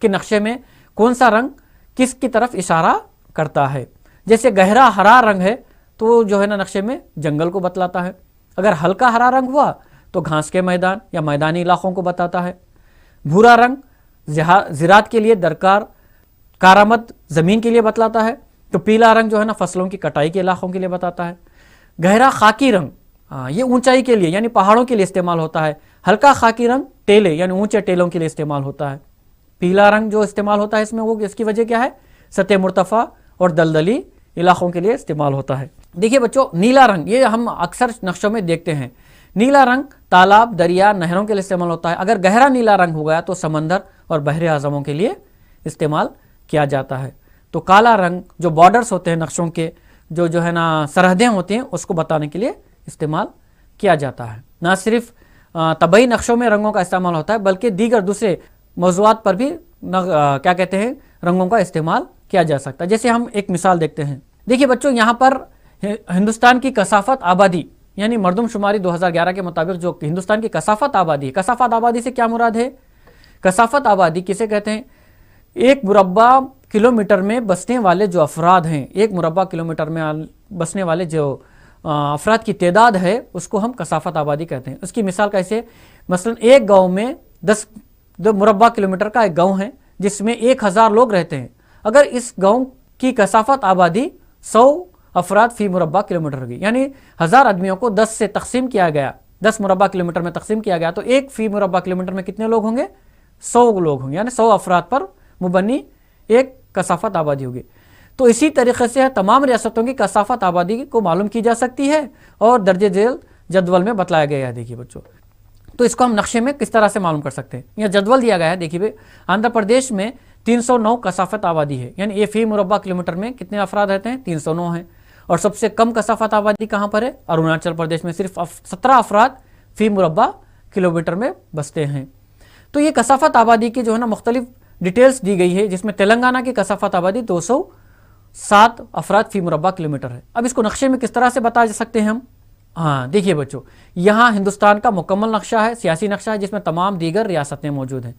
कि नक्शे में कौन सा रंग किस की तरफ इशारा करता है। जैसे गहरा हरा रंग है तो जो है ना नक्शे में जंगल को बतलाता है, अगर हल्का हरा रंग हुआ तो घास के मैदान या मैदानी इलाकों को बताता है। भूरा रंग ज़राअत के लिए दरकार कारआमद ज़मीन के लिए बतलाता है, तो पीला रंग जो है ना फसलों की कटाई के इलाकों के लिए बताता है। गहरा खाकी रंग ये ऊंचाई के लिए यानी पहाड़ों के लिए इस्तेमाल होता है। हल्का खाकी रंग टेले यानी ऊंचे टेलों के लिए इस्तेमाल होता है। पीला रंग जो इस्तेमाल होता है इसमें, वो इसकी वजह क्या है, सतह मुर्तफ़ा और दलदली इलाकों के लिए इस्तेमाल होता है। देखिए बच्चों, नीला रंग ये हम अक्सर नक्शों में देखते हैं। नीला रंग तालाब, दरिया, नहरों के लिए इस्तेमाल होता है। अगर गहरा नीला रंग हो गया तो समंदर और बहरे आज़मों के लिए इस्तेमाल किया जाता है। तो काला रंग जो बॉर्डर्स होते हैं नक्शों के, जो है ना सरहदें होती हैं, उसको बताने के लिए इस्तेमाल किया जाता है। ना सिर्फ तबई नक्शों में रंगों का इस्तेमाल होता है, बल्कि दीगर दूसरे मौज़ूआत पर भी क्या कहते हैं रंगों का इस्तेमाल किया जा सकता है। जैसे हम एक मिसाल देखते हैं। देखिए बच्चों, यहाँ पर हिंदुस्तान की कसाफत आबादी यानी मरदमशुमारी 2011 के मुताबिक जो हिंदुस्तान की कसाफत आबादी है, कसाफत आबादी से क्या मुराद है, कसाफत आबादी किसे कहते हैं, एक मुरब्बा किलोमीटर में बसने वाले जो अफराद हैं, एक मुरब्बा किलोमीटर में बसने वाले जो अफराद की तादाद है उसको हम कसाफत आबादी कहते हैं। उसकी मिसाल कैसे, मसलन एक गांव में 10 मुरब्बा किलोमीटर का एक गांव है जिसमें 1000 लोग रहते हैं। अगर इस गांव की कसाफत आबादी 100 अफराद फी मुरब्बा किलोमीटर होगी, यानी 1000 आदमियों को 10 से तकसीम किया गया 10 مربع کلومیٹر میں تقسیم کیا گیا تو ایک فی مربع کلومیٹر میں کتنے لوگ ہوں گے؟ 100 لوگ ہوں گے، یعنی 100 افراد پر مبنی ایک کثافت آبادی ہوگی۔ تو اسی طریقے سے تمام ریاستوں کی کثافت آبادی کو معلوم کی جا سکتی ہے اور درجہ ذیل جدول میں بتلایا گیا ہے۔ دیکھیے بچوں، تو اس کو ہم نقشے میں کس طرح سے معلوم کر سکتے ہیں؟ یہ جدول دیا گیا ہے، دیکھیے آندھرا پردیش میں 309 کثافت آبادی ہے، یعنی یہ فی مربع کلومیٹر میں کتنے افراد رہتے ہیں؟ 309 ہیں۔ اور سب سے کم کثافت آبادی کہاں پر ہے؟ اروناچل پردیش میں صرف 17 افراد فی مربع کلومیٹر میں بستے ہیں۔ تو یہ کثافت آبادی کی جو ہے نا مختلف ڈیٹیلز دی گئی ہے، جس میں تلنگانہ کی کثافت آبادی 207 افراد فی مربع کلومیٹر ہے۔ اب اس کو نقشے میں کس طرح سے بتا سکتے ہیں ہم؟ ہاں دیکھیے بچوں، یہاں ہندوستان کا مکمل نقشہ ہے، سیاسی نقشہ ہے، جس میں تمام دیگر ریاستیں موجود ہیں۔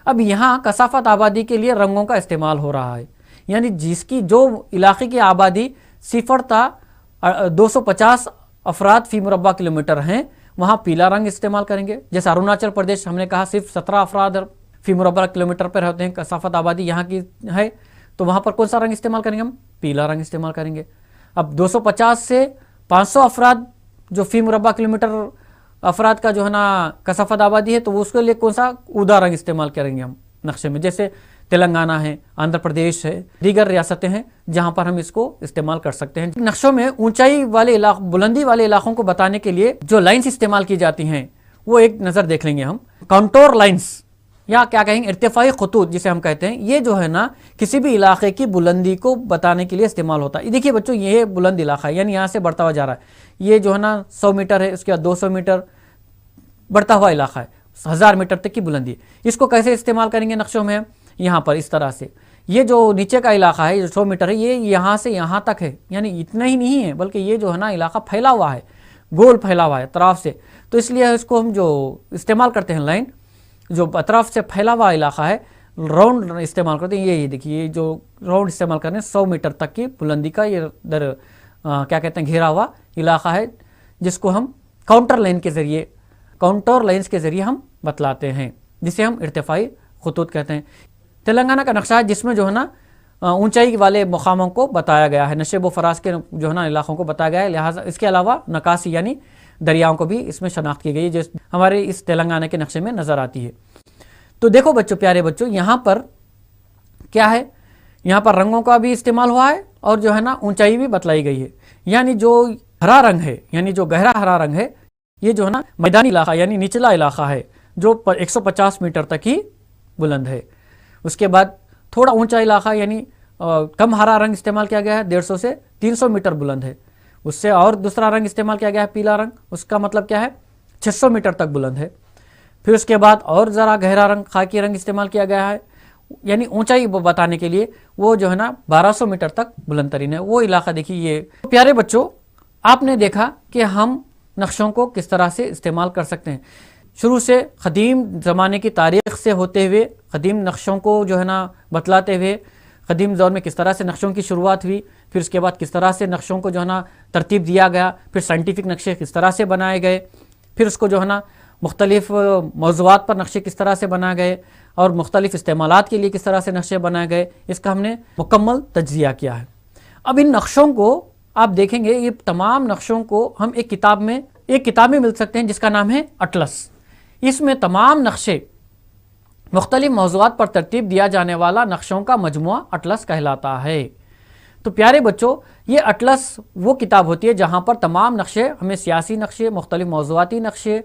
اب یہاں کثافت آبادی کے لیے رنگوں کا استعمال ہو رہا ہے، یعنی جس کی جو علاقے کی آبادی 0 تا 250 افراد فی مربع کلومیٹر ہیں وہاں پیلا رنگ استعمال کریں گے۔ جیسے اروناچل پردیش ہم نے کہا صرف 17 افراد فی مربع کلومیٹر پر ہوتے ہیں، کثافت آبادی یہاں کی ہے، تو وہاں پر کون سا رنگ استعمال کریں گے؟ ہم پیلا رنگ استعمال کریں گے۔ اب 250 سے 500 افراد جو فی مربع کلومیٹر افراد کا جو ہے نا کثافت آبادی ہے، تو اس کے لیے کون سا ادا رنگ استعمال کریں گے ہم نقشے میں؟ جیسے تلنگانہ ہے، آندھرا پردیش ہے، دیگر ریاستیں ہیں جہاں پر ہم اس کو استعمال کر سکتے ہیں۔ نقشوں میں اونچائی والے علاقوں، بلندی والے علاقوں کو بتانے کے لیے جو لائنز استعمال کی جاتی ہیں وہ ایک نظر دیکھ لیں گے ہم۔ کانٹور لائنز یا کیا کہیں گے ارتفاعی خطوط جسے ہم کہتے ہیں، یہ جو ہے نا کسی بھی علاقے کی بلندی کو بتانے کے لیے استعمال ہوتا ہے۔ دیکھیے بچوں، یہ بلند علاقہ ہے، یعنی یہاں سے بڑھتا ہوا جا رہا ہے، یہ جو ہے نا 100 میٹر ہے، اس کے بعد 200 میٹر بڑھتا ہوا علاقہ ہے، 1000 میٹر تک کی بلندی۔ اس کو کیسے استعمال کریں گے نقشوں میں؟ یہاں پر اس طرح سے، یہ جو نیچے کا علاقہ ہے جو 100 میٹر ہے، یہ یہاں سے یہاں تک ہے، یعنی اتنا ہی نہیں ہے بلکہ یہ جو ہے نا علاقہ پھیلا ہوا ہے، گول پھیلا ہوا ہے اطراف سے، تو اس لیے اس کو ہم جو استعمال کرتے ہیں لائن، جو اطراف سے پھیلا ہوا علاقہ ہے، راؤنڈ استعمال کرتے ہیں۔ یہ دیکھیے، یہ جو راؤنڈ استعمال کرتے ہیں 100 میٹر تک کی بلندی کا یہ کیا کہتے ہیں گھیرا ہوا علاقہ ہے، جس کو ہم کاؤنٹر لائنز کے ذریعے ہم بتلاتے ہیں، جسے ہم ارتفاعی خطوط کہتے ہیں۔ تلنگانہ کا نقشہ ہے جس میں جو ہے نا اونچائی والے مقاموں کو بتایا گیا ہے، نشیب و فراز کے جو ہے نا علاقوں کو بتایا گیا ہے، لہٰذا اس کے علاوہ نکاسی یعنی دریاؤں کو بھی اس میں شناخت کی گئی ہے، جو ہمارے اس تلنگانہ کے نقشے میں نظر آتی ہے۔ تو دیکھو بچوں، پیارے بچوں، یہاں پر کیا ہے؟ یہاں پر رنگوں کا بھی استعمال ہوا ہے اور جو ہے نا اونچائی بھی بتلائی گئی ہے، یعنی جو ہرا رنگ ہے، یعنی جو گہرا ہرا رنگ ہے، یہ جو ہے نا میدانی علاقہ یعنی نچلا علاقہ ہے جو 150 میٹر تک ہی بلند ہے۔ اس کے بعد تھوڑا اونچا علاقہ یعنی کم ہرا رنگ استعمال کیا گیا ہے، 150 سے 300 میٹر بلند ہے۔ اس سے اور دوسرا رنگ استعمال کیا گیا ہے پیلا رنگ، اس کا مطلب کیا ہے 600 میٹر تک بلند ہے۔ پھر اس کے بعد اور ذرا گہرا رنگ خاکی رنگ استعمال کیا گیا ہے، یعنی اونچائی بتانے کے لیے، وہ جو ہے نا 1200 میٹر تک بلند ترین ہے وہ علاقہ۔ دیکھیے یہ پیارے بچوں، آپ نے دیکھا کہ ہم نقشوں کو کس طرح سے استعمال کر سکتے ہیں، شروع سے قدیم زمانے کی تاریخ سے ہوتے ہوئے قدیم نقشوں کو جو ہے نا بتلاتے ہوئے قدیم دور میں کس طرح سے نقشوں کی شروعات ہوئی، پھر اس کے بعد کس طرح سے نقشوں کو جو ہے نا ترتیب دیا گیا، پھر سائنٹیفک نقشے کس طرح سے بنائے گئے، پھر اس کو جو ہے نا مختلف موضوعات پر نقشے کس طرح سے بنائے گئے اور مختلف استعمالات کے لیے کس طرح سے نقشے بنائے گئے، اس کا ہم نے مکمل تجزیہ کیا ہے۔ اب ان نقشوں کو آپ دیکھیں گے، یہ تمام نقشوں کو ہم ایک کتاب میں مل سکتے ہیں جس کا نام ہے اٹلس۔ اس میں تمام نقشے مختلف موضوعات پر ترتیب دیا جانے والا نقشوں کا مجموعہ اٹلس کہلاتا ہے۔ تو پیارے بچوں، یہ اٹلس وہ کتاب ہوتی ہے جہاں پر تمام نقشے، ہمیں سیاسی نقشے، مختلف موضوعاتی نقشے،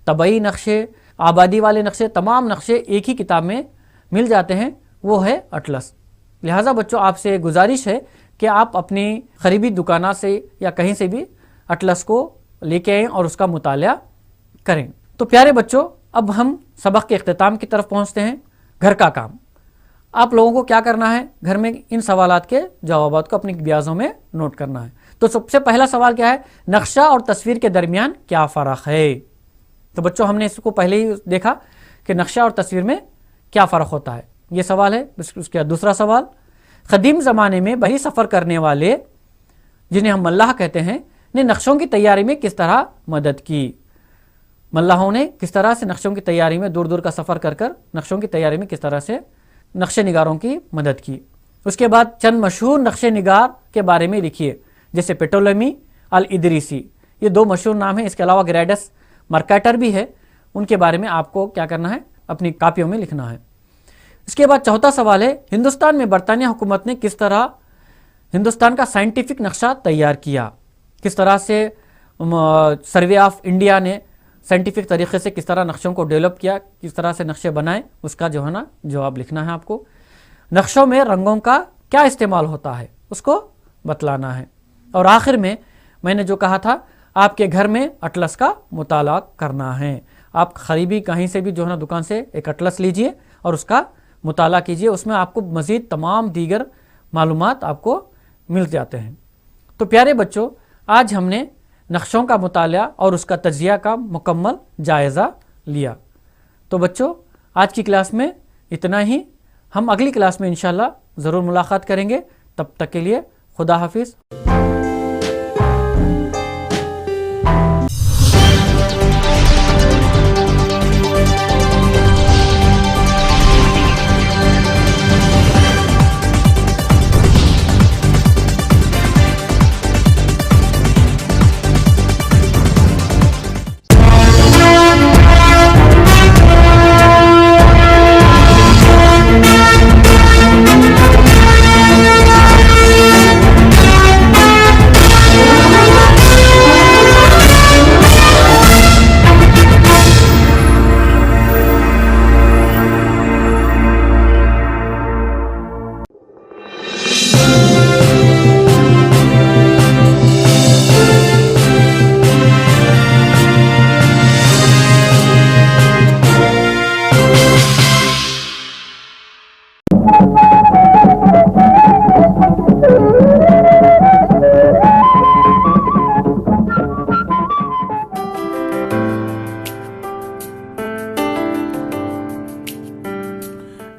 طبعی نقشے، آبادی والے نقشے، تمام نقشے ایک ہی کتاب میں مل جاتے ہیں، وہ ہے اٹلس۔ لہٰذا بچوں، آپ سے گزارش ہے کہ آپ اپنی قریبی دکانوں سے یا کہیں سے بھی اٹلس کو لے کے آئیں اور اس کا مطالعہ کریں۔ تو پیارے بچوں، اب ہم سبق کے اختتام کی طرف پہنچتے ہیں۔ گھر کا کام، آپ لوگوں کو کیا کرنا ہے؟ گھر میں ان سوالات کے جوابات کو اپنی بیازوں میں نوٹ کرنا ہے۔ تو سب سے پہلا سوال کیا ہے؟ نقشہ اور تصویر کے درمیان کیا فرق ہے؟ تو بچوں، ہم نے اس کو پہلے ہی دیکھا کہ نقشہ اور تصویر میں کیا فرق ہوتا ہے، یہ سوال ہے۔ اس کے دوسرا سوال، قدیم زمانے میں بحری سفر کرنے والے جنہیں ہم ملاح کہتے ہیں نے نقشوں کی تیاری میں کس طرح مدد کی؟ ملاحوں نے کس طرح سے نقشوں کی تیاری میں دور دور کا سفر کر کر نقشوں کی تیاری میں کس طرح سے نقشے نگاروں کی مدد کی؟ اس کے بعد چند مشہور نقشے نگار کے بارے میں لکھیے، جیسے پیٹولمی، الادریسی، یہ دو مشہور نام ہیں۔ اس کے علاوہ گریڈس मर्कैटर भी है, उनके बारे में आपको क्या करना है, अपनी कापियों में लिखना है। इसके बाद चौथा सवाल है, हिंदुस्तान में बरतानिया हुकूमत ने किस तरह हिंदुस्तान का साइंटिफिक नक्शा तैयार किया, किस तरह से सर्वे ऑफ इंडिया ने साइंटिफिक तरीके से किस तरह नक्शों को डेवलप किया, किस तरह से नक्शे बनाए, उसका जो है ना जवाब लिखना है आपको। नक्शों में रंगों का क्या इस्तेमाल होता है उसको बतलाना है। और आखिर में मैंने जो कहा था, आपके घर में अटलस का मुताला करना है। आप करीबी कहीं से भी जो है ना दुकान से एक अटलस लीजिए और उसका मुताला कीजिए, उसमें आपको मज़ीद तमाम दीगर मालूमात आपको मिल जाते हैं। तो प्यारे बच्चों, आज हमने नक्शों का मुताला और उसका तज्जिया का मुकम्मल जायज़ा लिया। तो बच्चों, आज की क्लास में इतना ही। हम अगली क्लास में इंशाल्लाह ज़रूर मुलाकात करेंगे। तब तक के लिए खुदा हाफिज़।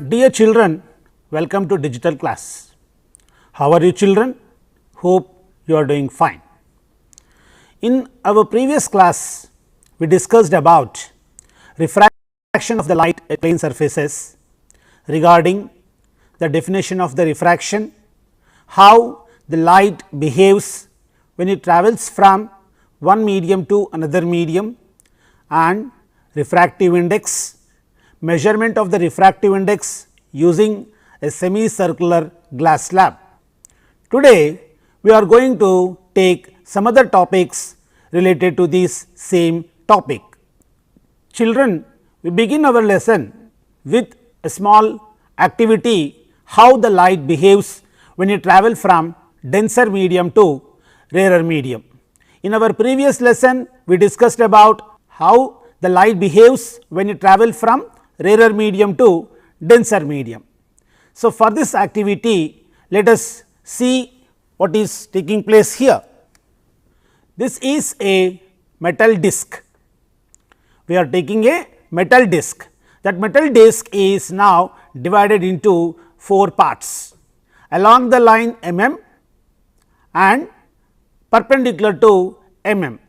Dear children, welcome to digital class. How are you children? Hope you are doing fine. In our previous class, we discussed about refraction of the light at plane surfaces, regarding the definition of the refraction, how the light behaves when it travels from one medium to another medium, and refractive index, measurement of the refractive index using a semicircular glass slab. Today, we are going to take some other topics related to this same topic. Children, we begin our lesson with a small activity, how the light behaves when you travel from denser medium to rarer medium. In our previous lesson, we discussed about how the light behaves when you travel from rarer medium to denser medium. So, for this activity, let us see what is taking place here. This is a metal disc. We are taking a metal disc. That metal disc is now divided into 4 parts along the line mm and perpendicular to mm.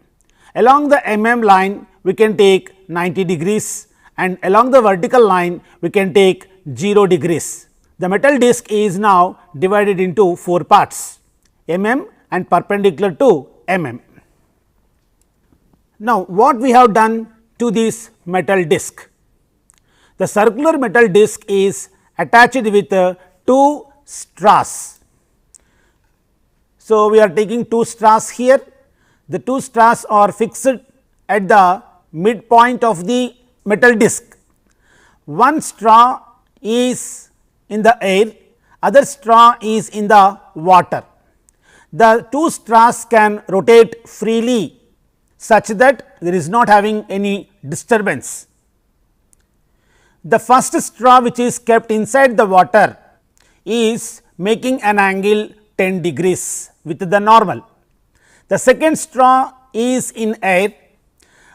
Along the mm line, we can take 90 degrees, and along the vertical line we can take 0 degrees. The metal disc is now divided into 4 parts, mm and perpendicular to mm. Now, what we have done to this metal disc? The circular metal disc is attached with 2 straws. So, we are taking 2 straws here. The 2 straws are fixed at the midpoint of the metal disc. One straw is in the air, other straw is in the water. The 2 straws can rotate freely such that there is not having any disturbance. The first straw, which is kept inside the water, is making an angle 10 degrees with the normal. The second straw is in air.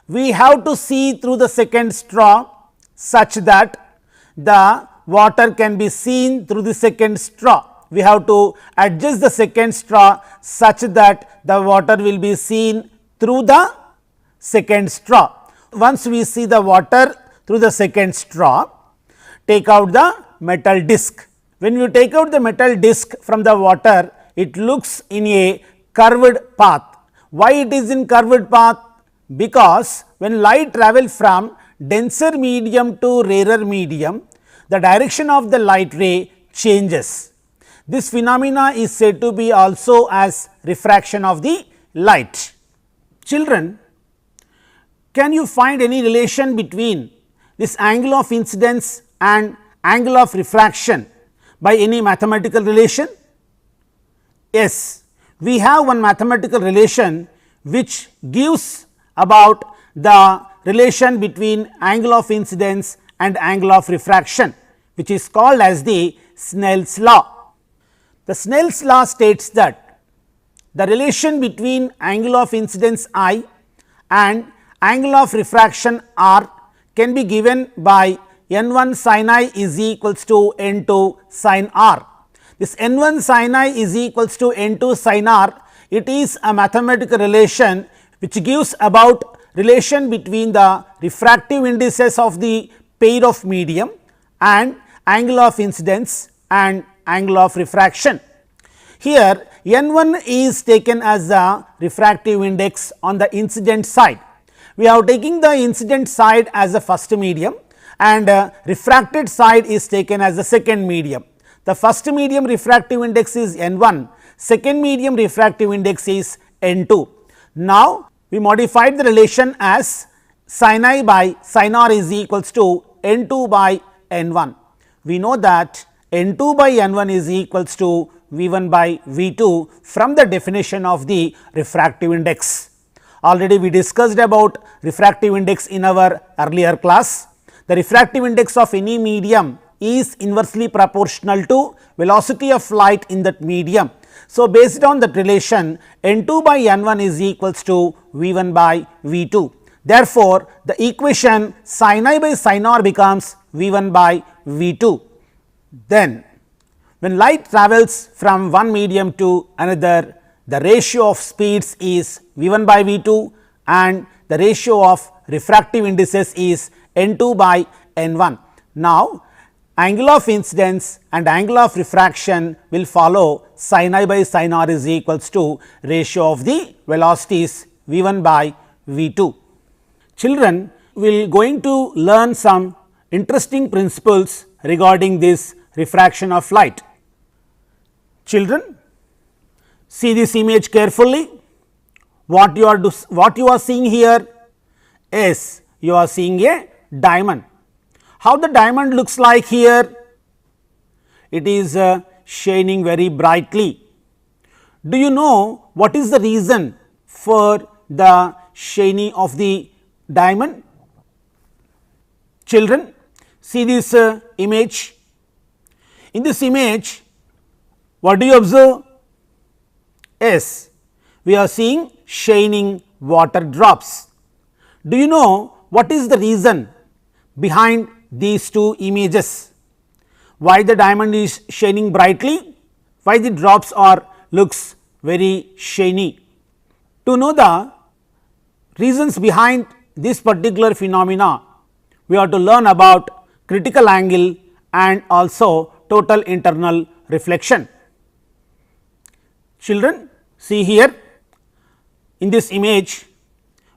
We have to see through the second straw such that the water can be seen through the second straw. We have to adjust the second straw such that the water will be seen through the second straw. Once we see the water through the second straw, take out the metal disc. When you take out the metal disc from the water, it looks in a curved path. Why it is in curved path? because when light travel from denser medium to rarer medium, the direction of the light ray changes. This phenomena is said to be also as refraction of the light. Children, can you find any relation between this angle of incidence and angle of refraction by any mathematical relation? Yes, we have one mathematical relation which gives about the relation between angle of incidence and angle of refraction, which is called as the Snell's law. The Snell's law states that the relation between angle of incidence I and angle of refraction R can be given by n1 sin I is equals to n2 sin R. This n1 sin I is equals to n2 sin R, it is a mathematical relation which gives about relation between the refractive indices of the pair of medium and angle of incidence and angle of refraction. Here n1 is taken as the refractive index on the incident side. We are taking the incident side as the first medium and refracted side is taken as the second medium. The first medium refractive index is n1, second medium refractive index is n2. Now, we modified the relation as sin I by sin R is equals to n2 by n1. We know that n2 by n1 is equals to V1 by V2 from the definition of the refractive index. Already we discussed about refractive index in our earlier class. The refractive index of any medium is inversely proportional to velocity of light in that medium. So, based on that relation n2 by n1 is equals to V1 by V2. Therefore, the equation sin I by sin R becomes V1 by V2. Then, when light travels from one medium to another, the ratio of speeds is V1 by V2 and the ratio of refractive indices is n2 by n1. Now, angle of incidence and angle of refraction will follow sin I by sin R is equals to ratio of the velocities V1 by V2. Children will going to learn some interesting principles regarding this refraction of light. Children, see this image carefully. What you are seeing here is you are seeing a diamond. How the diamond looks like here? It is shining very brightly. Do you know what is the reason for the shining of the diamond? Children, see this image. In this image, what do you observe? Yes, we are seeing shining water drops. Do you know what is the reason behind these two images? Why the diamond is shining brightly? Why the drops are looks very shiny? To know the reasons behind this particular phenomena, we have to learn about critical angle and also total internal reflection. Children, see here in this image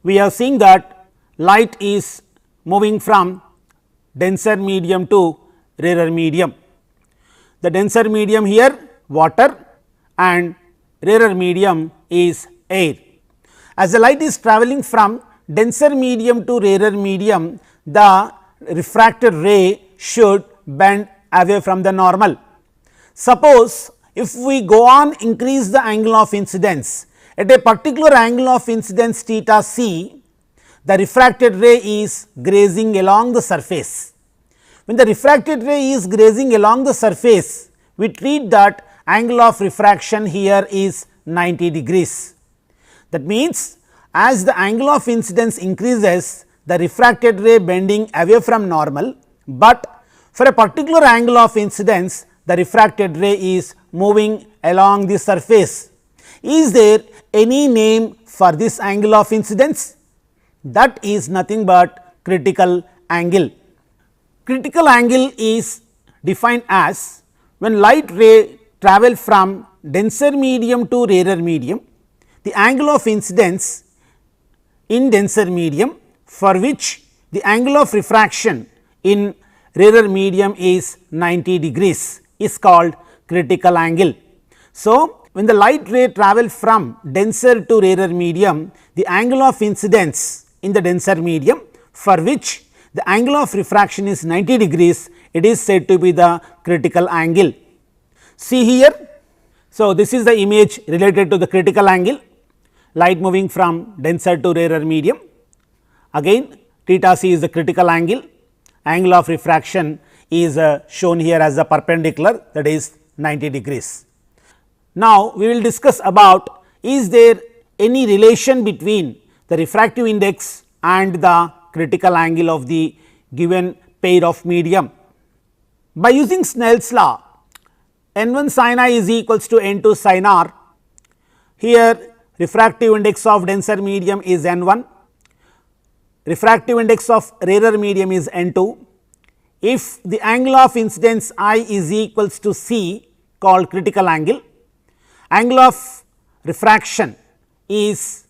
we are seeing that light is moving from denser medium to rarer medium. The denser medium here water and rarer medium is air. As the light is travelling from denser medium to rarer medium, the refracted ray should bend away from the normal. Suppose if we go on increase the angle of incidence at a particular angle of incidence theta c, the refracted ray is grazing along the surface. When the refracted ray is grazing along the surface, we treat that angle of refraction here is 90 degrees. That means, as the angle of incidence increases, the refracted ray bending away from normal, but for a particular angle of incidence, the refracted ray is moving along the surface. Is there any name for this angle of incidence? That is nothing but critical angle. Critical angle is defined as when light ray travel from denser medium to rarer medium, the angle of incidence in denser medium for which the angle of refraction in rarer medium is 90 degrees is called critical angle. So, when the light ray travel from denser to rarer medium, the angle of incidence in the denser medium for which the angle of refraction is 90 degrees, it is said to be the critical angle. See here. So, this is the image related to the critical angle, light moving from denser to rarer medium. Again theta c is the critical angle, angle of refraction is shown here as the perpendicular, that is 90 degrees. Now, we will discuss about is there any relation between the refractive index and the critical angle of the given pair of medium. By using Snell's law, n1 sin I is equals to n2 sin r. Here refractive index of denser medium is n1, refractive index of rarer medium is n2. If the angle of incidence I is equals to c, called critical angle, angle of refraction is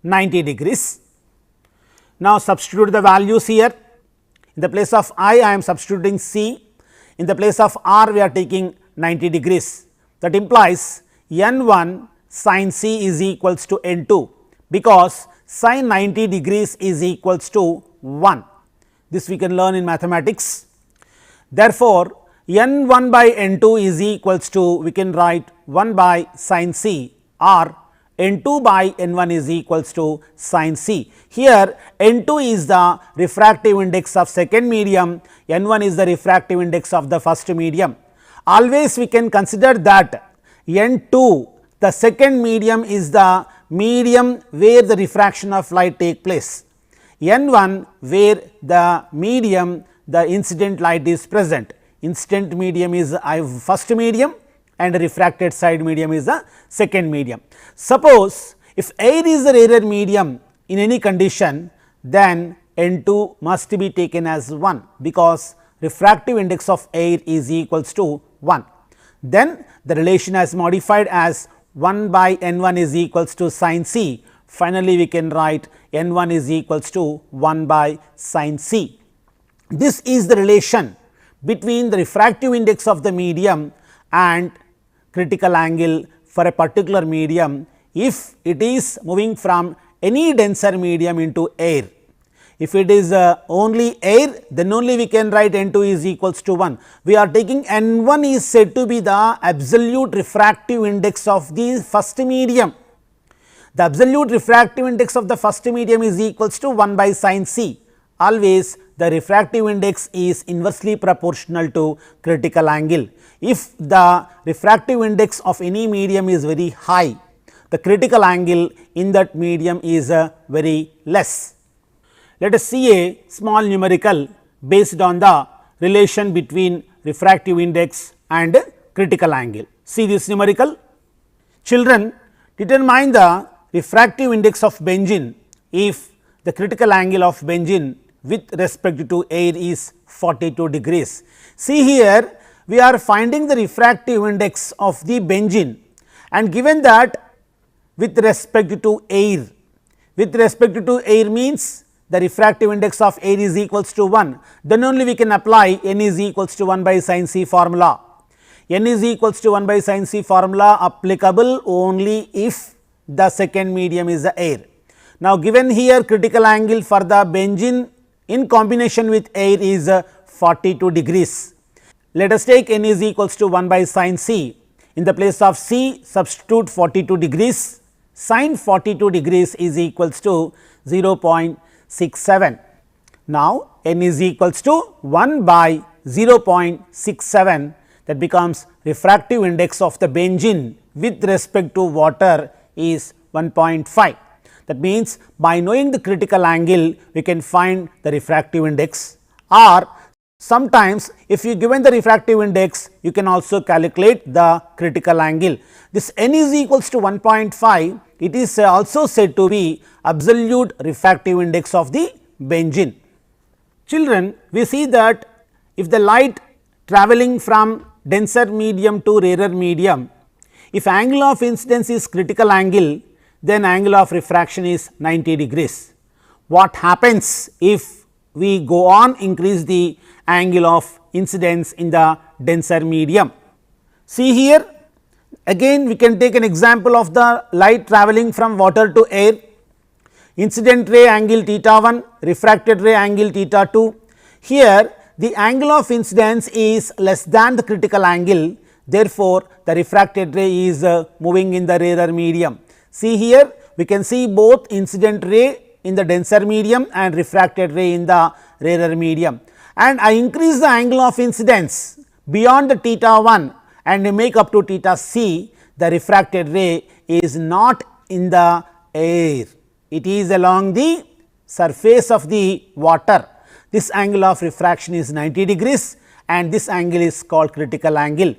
90 degrees. Now, substitute the values here. In the place of I am substituting c, in the place of r we are taking 90 degrees. That implies n1 sin c is equals to n2, because sin 90 degrees is equals to 1. This we can learn in mathematics. Therefore, n1 by n2 is equals to, we can write 1 by sin c, or n2 by n1 is equals to sin c. Here n2 is the refractive index of second medium, n1 is the refractive index of the first medium. Always we can consider that n2, the second medium, is the medium where the refraction of light take place, n1 where the medium the incident light is present. Incident medium is first medium and refracted side medium is the second medium. Suppose if air is the rarer medium in any condition, then n2 must be taken as 1, because refractive index of air is equals to 1. Then the relation has modified as 1 by n1 is equals to sin c. Finally, we can write n1 is equals to 1 by sin c. This is the relation between the refractive index of the medium and critical angle for a particular medium if it is moving from any denser medium into air. If it is only air, then only we can write n2 is equals to 1. We are taking n1 is said to be the absolute refractive index of the first medium. The absolute refractive index of the first medium is equals to 1 by sin c. Always the refractive index is inversely proportional to critical angle. If the refractive index of any medium is very high, the critical angle in that medium is very less. Let us see a small numerical based on the relation between refractive index and critical angle. See this numerical. Children, determine the refractive index of benzene if the critical angle of benzene with respect to air is 42 degrees. See here, we are finding the refractive index of the benzene, and given that with respect to air, means the refractive index of air is equals to 1, then only we can apply n is equals to 1 by sin c formula. N is equals to 1 by sin c formula applicable only if the second medium is the air. Now, given here critical angle for the benzene in combination with air is 42 degrees. Let us take n is equals to 1 by sin c. In the place of c, substitute 42 degrees. Sin 42 degrees is equals to 0.67. Now, n is equals to 1 by 0.67, that becomes refractive index of the benzene with respect to water is 1.5. That means, by knowing the critical angle, we can find the refractive index, or sometimes if you given the refractive index, you can also calculate the critical angle. This n is equals to 1.5, it is also said to be absolute refractive index of the benzene. Children, we see that if the light travelling from denser medium to rarer medium, if angle of incidence is critical angle, then angle of refraction is 90 degrees. What happens if we go on increase the angle of incidence in the denser medium? See here, again we can take an example of the light travelling from water to air. Incident ray angle theta 1, refracted ray angle theta 2. Here the angle of incidence is less than the critical angle, therefore, the refracted ray is moving in the rarer medium. See here, we can see both incident ray in the denser medium and refracted ray in the rarer medium, and I increase the angle of incidence beyond the theta 1 and make up to theta c, the refracted ray is not in the air, it is along the surface of the water. This angle of refraction is 90 degrees and this angle is called critical angle.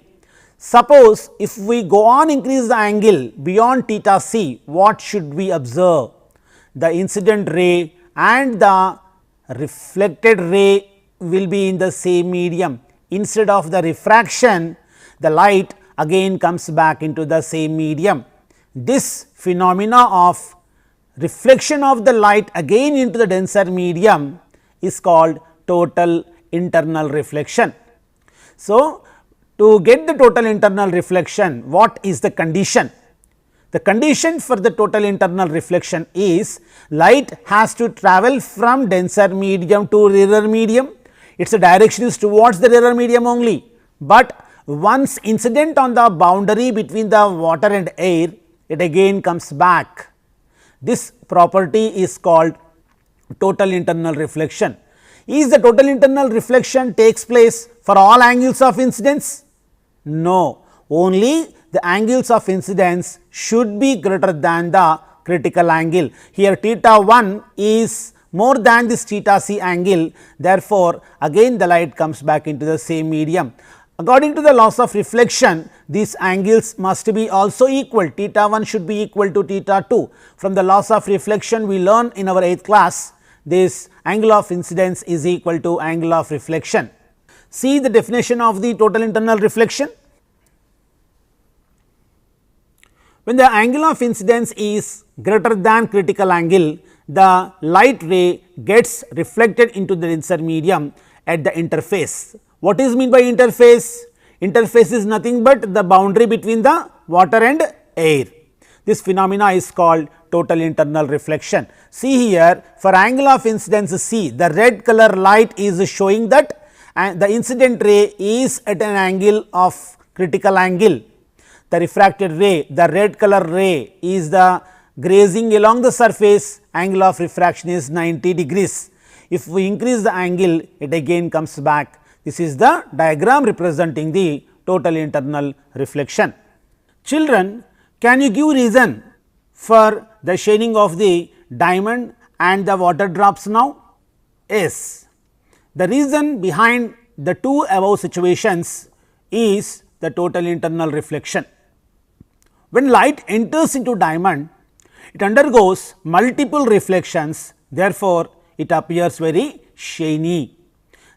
Suppose if we go on increase the angle beyond theta c, what should we observe? The incident ray and the reflected ray will be in the same medium. Instead of the refraction, the light again comes back into the same medium. This phenomena of reflection of the light again into the denser medium is called total internal reflection. So, to get the total internal reflection, what is the condition? The condition for the total internal reflection is light has to travel from denser medium to rarer medium. Its direction is towards the rarer medium only, but once incident on the boundary between the water and air, it again comes back. This property is called total internal reflection. Is the total internal reflection takes place for all angles of incidence? No, only the angles of incidence should be greater than the critical angle. Here theta 1 is more than this theta c angle, therefore, again the light comes back into the same medium. According to the laws of reflection, these angles must be also equal, theta 1 should be equal to theta 2. From the laws of reflection we learn in our 8th class, this angle of incidence is equal to angle of reflection. See the definition of the total internal reflection. When the angle of incidence is greater than critical angle, the light ray gets reflected into the denser medium at the interface. What is meant by interface? Interface is nothing but the boundary between the water and air. This phenomena is called total internal reflection. See here, for angle of incidence C, the red color light is showing that the incident ray is at an angle of critical angle. The refracted ray, the red color ray is the grazing along the surface, angle of refraction is 90 degrees. If we increase the angle, it again comes back. This is the diagram representing the total internal reflection. Children, can you give reason for the shining of the diamond and the water drops now? Yes. The reason behind the two above situations is the total internal reflection. When light enters into diamond, it undergoes multiple reflections, therefore, it appears very shiny.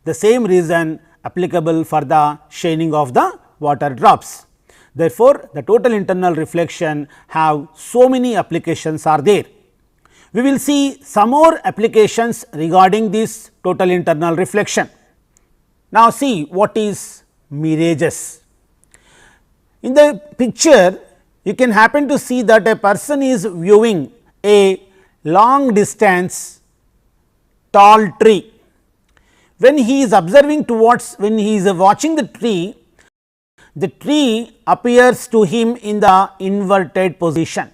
The same reason applicable for the shining of the water drops. Therefore, the total internal reflection have so many applications are there. We will see some more applications regarding this total internal reflection. Now, see what is mirages. In the picture, you can happen to see that a person is viewing a long distance tall tree. When he is observing towards, when he is watching the tree appears to him in the inverted position.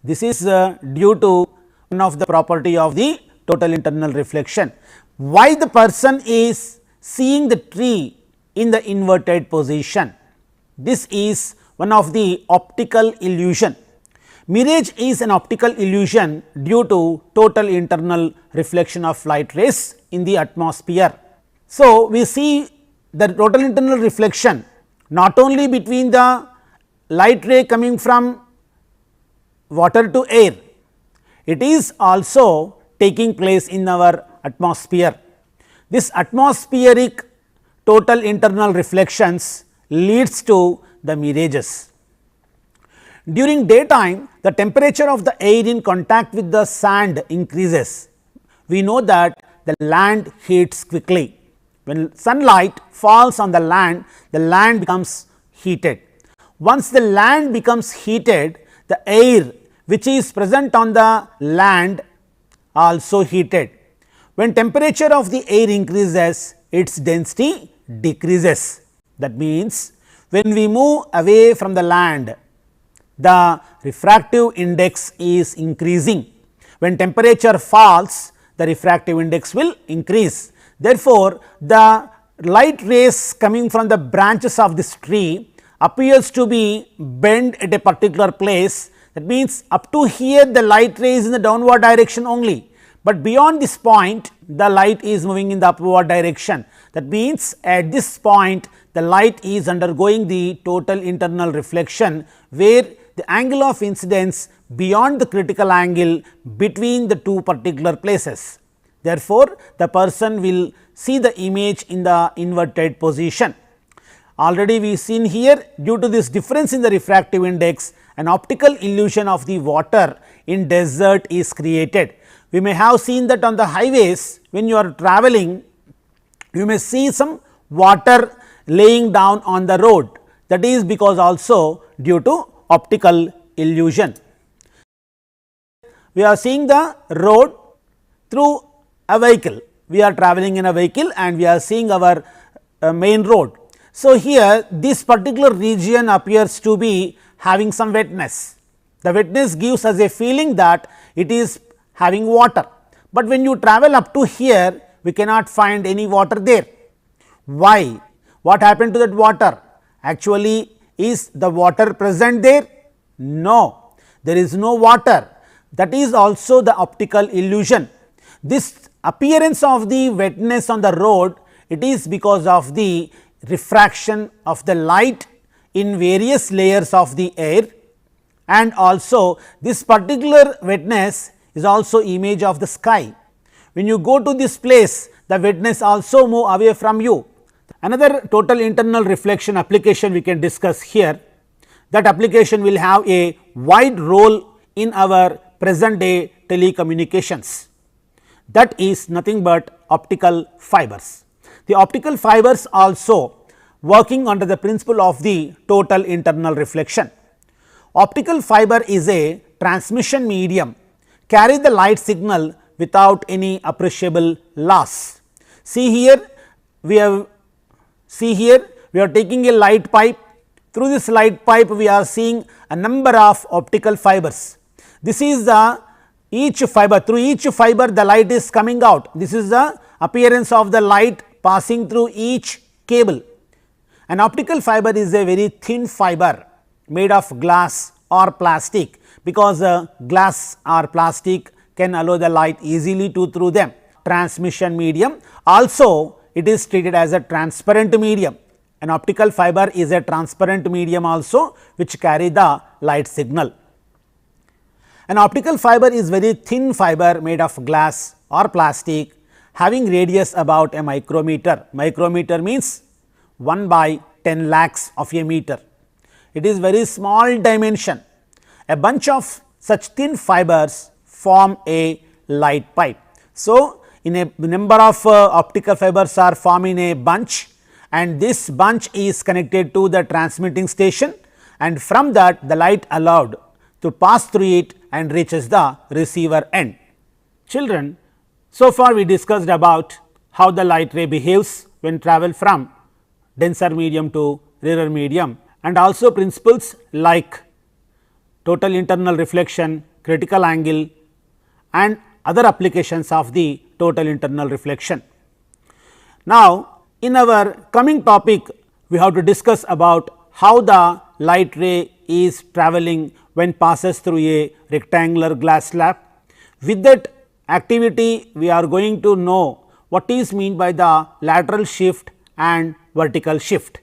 This is due to one of the property of the total internal reflection. Why the person is seeing the tree in the inverted position? This is one of the optical illusion. Mirage is an optical illusion due to total internal reflection of light rays in the atmosphere. So, we see the total internal reflection not only between the light ray coming from water to air, it is also taking place in our atmosphere. This atmospheric total internal reflections leads to the mirages. During daytime, the temperature of the air in contact with the sand increases. We know that the land heats quickly. When sunlight falls on the land becomes heated. Once the land becomes heated, the air which is present on the land also heated. When temperature of the air increases, its density decreases. That means, when we move away from the land, the refractive index is increasing. When temperature falls, the refractive index will increase. Therefore, the light rays coming from the branches of this tree appears to be bent at a particular place. That means, up to here the light ray is in the downward direction only, but beyond this point the light is moving in the upward direction. That means, at this point the light is undergoing the total internal reflection, where the angle of incidence beyond the critical angle between the two particular places. Therefore, the person will see the image in the inverted position. Already we seen here, due to this difference in the refractive index, an optical illusion of the water in desert is created. We may have seen that on the highways, when you are traveling, you may see some water laying down on the road. That is because also due to optical illusion. We are seeing the road through a vehicle. We are traveling in a vehicle and we are seeing our main road. So, here this particular region appears to be having some wetness. The wetness gives us a feeling that it is having water, but when you travel up to here, we cannot find any water there. Why? What happened to that water? Actually, is the water present there? No, there is no water. That is also the optical illusion. This appearance of the wetness on the road, it is because of the refraction of the light in various layers of the air, and also this particular wetness is also image of the sky. When you go to this place, the wetness also move away from you. Another total internal reflection application we can discuss here. That application will have a wide role in our present day telecommunications. That is nothing but optical fibers. The optical fibers also working under the principle of the total internal reflection. Optical fiber is a transmission medium, carry the light signal without any appreciable loss. See here, we are taking a light pipe. Through this light pipe, we are seeing a number of optical fibers. This is the each fiber, through each fiber the light is coming out. This is the appearance of the light passing through each cable. An optical fiber is a very thin fiber made of glass or plastic, because glass or plastic can allow the light easily to through them. Transmission medium, also it is treated as a transparent medium. An optical fiber is a transparent medium also, which carry the light signal. An optical fiber is very thin fiber made of glass or plastic, having radius about a micrometer. Micrometer means 1 by 10 lakhs of a meter. It is very small dimension. A bunch of such thin fibers form a light pipe. So, in a number of optical fibers are formed in a bunch, and this bunch is connected to the transmitting station, and from that the light allowed to pass through it and reaches the receiver end. Children, so far we discussed about how the light ray behaves when travel from denser medium to rarer medium, and also principles like total internal reflection, critical angle, and other applications of the total internal reflection. Now, in our coming topic, we have to discuss about how the light ray is travelling when passes through a rectangular glass slab. With that activity, we are going to know what is meant by the lateral shift and vertical shift.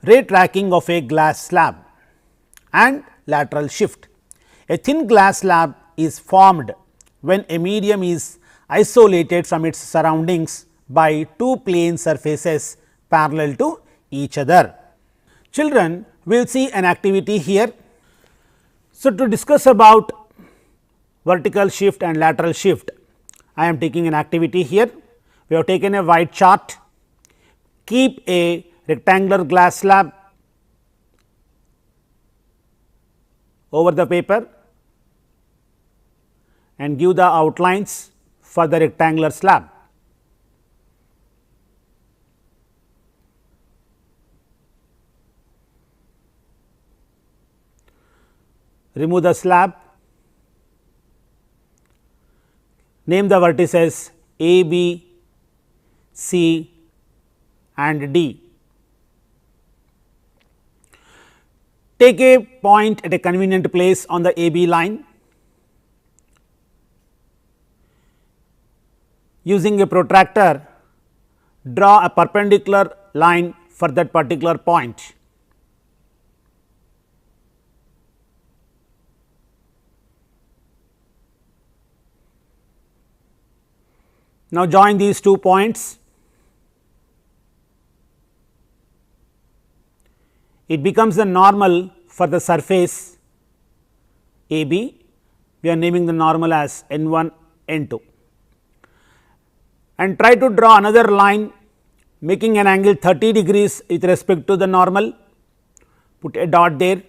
Ray tracking of a glass slab and lateral shift. A thin glass slab is formed when a medium is isolated from its surroundings by two plane surfaces parallel to each other. Children, we will see an activity here. So, to discuss about vertical shift and lateral shift, I am taking an activity here. We have taken a white chart, keep a rectangular glass slab over the paper and give the outlines for the rectangular slab. Remove the slab, name the vertices A, B, C and D. Take a point at a convenient place on the AB line. Using a protractor, draw a perpendicular line for that particular point. Now, join these 2 points. It becomes the normal for the surface AB. We are naming the normal as N1, N2. And try to draw another line making an angle 30 degrees with respect to the normal. Put a dot there.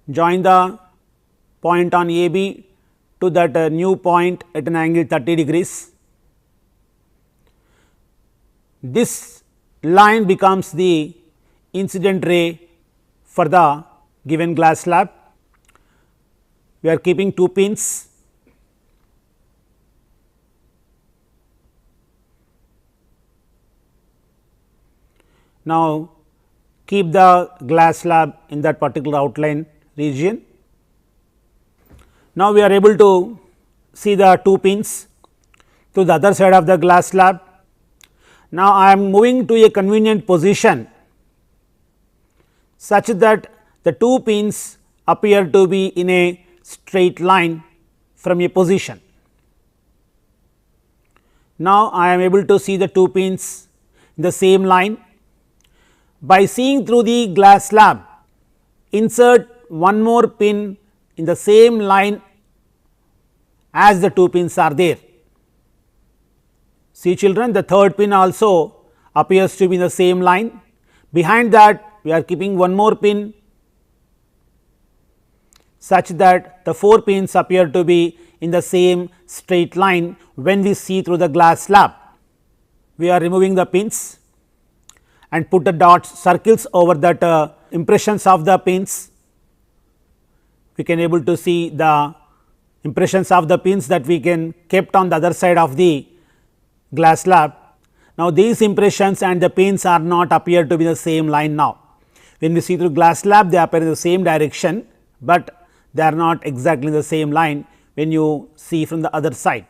Join the point on AB to that new point at an angle 30 degrees. This line becomes the incident ray for the given glass slab. We are keeping 2 pins. Now, keep the glass slab in that particular outline region. Now, we are able to see the 2 pins to the other side of the glass slab. Now, I am moving to a convenient position such that the 2 pins appear to be in a straight line from a position. Now, I am able to see the 2 pins in the same line. By seeing through the glass slab, insert one more pin in the same line as the 2 pins are there. See children, the third pin also appears to be in the same line. Behind that, we are keeping one more pin such that the 4 pins appear to be in the same straight line when we see through the glass slab. We are removing the pins and put the dots circles over that impressions of the pins. We can able to see the impressions of the pins that we can kept on the other side of the glass slab. Now, these impressions and the pins are not appear to be the same line now. When we see through glass slab, they appear in the same direction, but they are not exactly the same line when you see from the other side.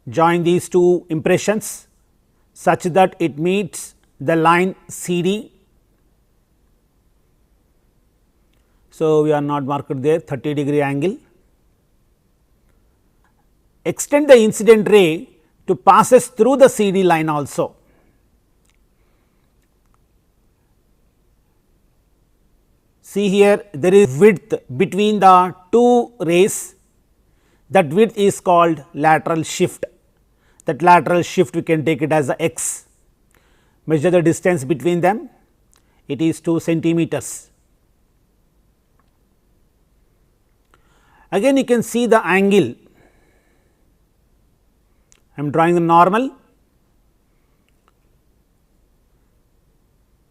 Join these 2 impressions such that it meets the line CD. So, we are not marked there 30 degree angle. Extend the incident ray to passes through the CD line also. See here, there is width between the 2 rays. That width is called lateral shift. That lateral shift we can take it as a x. Measure the distance between them, it is 2 centimeters. Again you can see the angle. I am drawing the normal.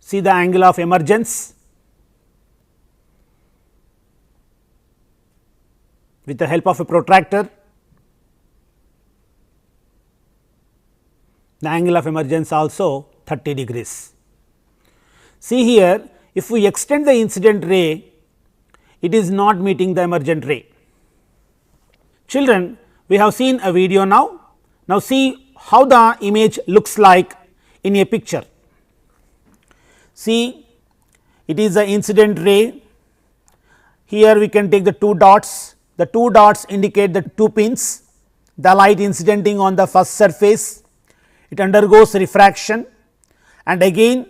See the angle of emergence with the help of a protractor. The angle of emergence also 30 degrees. See here, if we extend the incident ray, it is not meeting the emergent ray. Children, we have seen a video now. Now, see how the image looks like in a picture. See, it is the incident ray. Here we can take the 2 dots. The 2 dots indicate the 2 pins, the light incidenting on the first surface. It undergoes refraction and again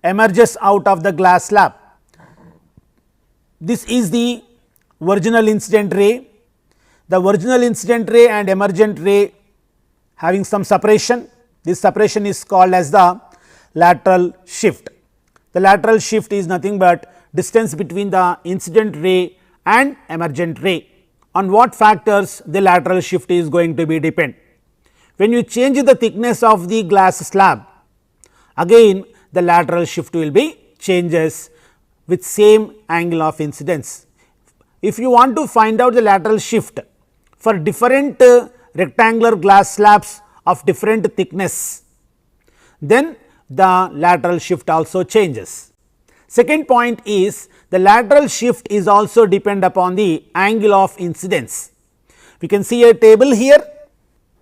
emerges out of the glass slab. This is the original incident ray. The original incident ray and emergent ray having some separation. This separation is called as the lateral shift. The lateral shift is nothing but distance between the incident ray and emergent ray. On what factors the lateral shift is going to be depend? When you change the thickness of the glass slab, again the lateral shift will be changes with same angle of incidence. If you want to find out the lateral shift for different rectangular glass slabs of different thickness, then the lateral shift also changes. Second point is the lateral shift is also depend upon the angle of incidence. We can see a table here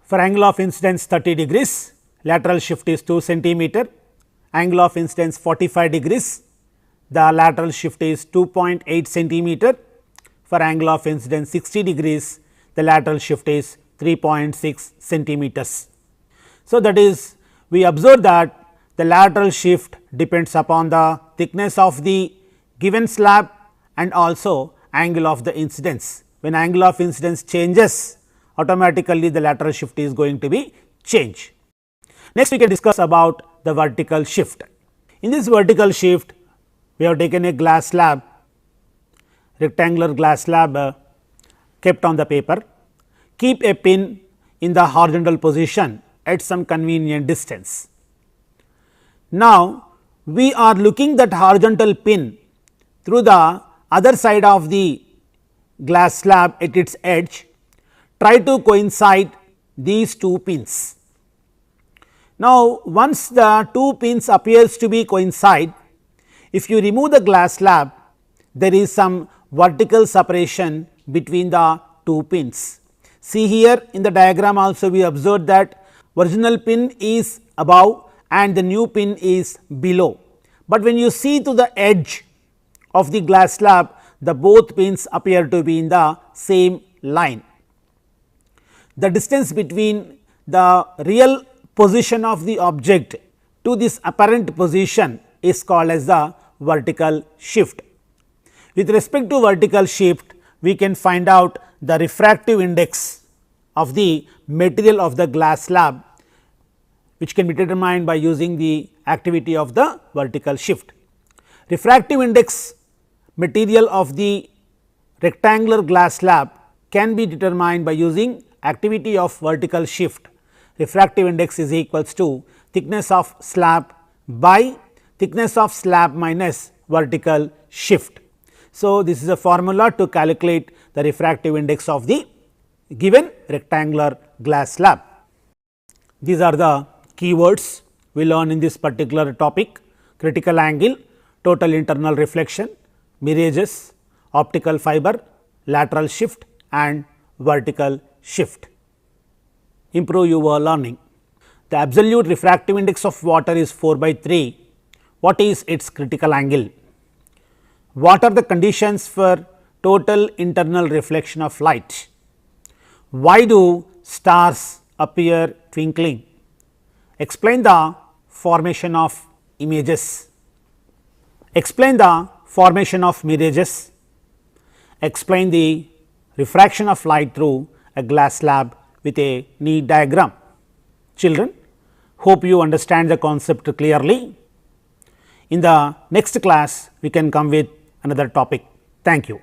for angle of incidence 30 degrees, lateral shift is 2 centimeter, angle of incidence 45 degrees, the lateral shift is 2.8 centimeter, for angle of incidence 60 degrees, the lateral shift is 3.6 centimeters. So, that is we observe that the lateral shift depends upon the thickness of the given slab and also angle of the incidence. When angle of incidence changes, automatically the lateral shift is going to be changed. Next, we can discuss about the vertical shift. In this vertical shift, we have taken a glass slab, rectangular glass slab kept on the paper, keep a pin in the horizontal position at some convenient distance. Now, we are looking that horizontal pin through the other side of the glass slab at its edge, try to coincide these two pins. Now, once the two pins appears to be coincide, if you remove the glass slab, there is some vertical separation between the two pins. See here in the diagram also we observed that original pin is above and the new pin is below, but when you see to the edge of the glass slab, the both pins appear to be in the same line. The distance between the real position of the object to this apparent position is called as the vertical shift. With respect to vertical shift, we can find out the refractive index of the material of the glass slab, which can be determined by using the activity of the vertical shift. Refractive index material of the rectangular glass slab can be determined by using activity of vertical shift. Refractive index is equals to thickness of slab by thickness of slab minus vertical shift. So, this is a formula to calculate the refractive index of the given rectangular glass slab. These are the keywords we learn in this particular topic: critical angle, total internal reflection, mirages, optical fiber, lateral shift and vertical shift. Improve your learning. The absolute refractive index of water is 4/3. What is its critical angle? What are the conditions for total internal reflection of light? Why do stars appear twinkling? Explain the formation of images. Explain the formation of mirages. Explain the refraction of light through a glass slab with a neat diagram. Children, hope you understand the concept clearly. In the next class, we can come with another topic. Thank you.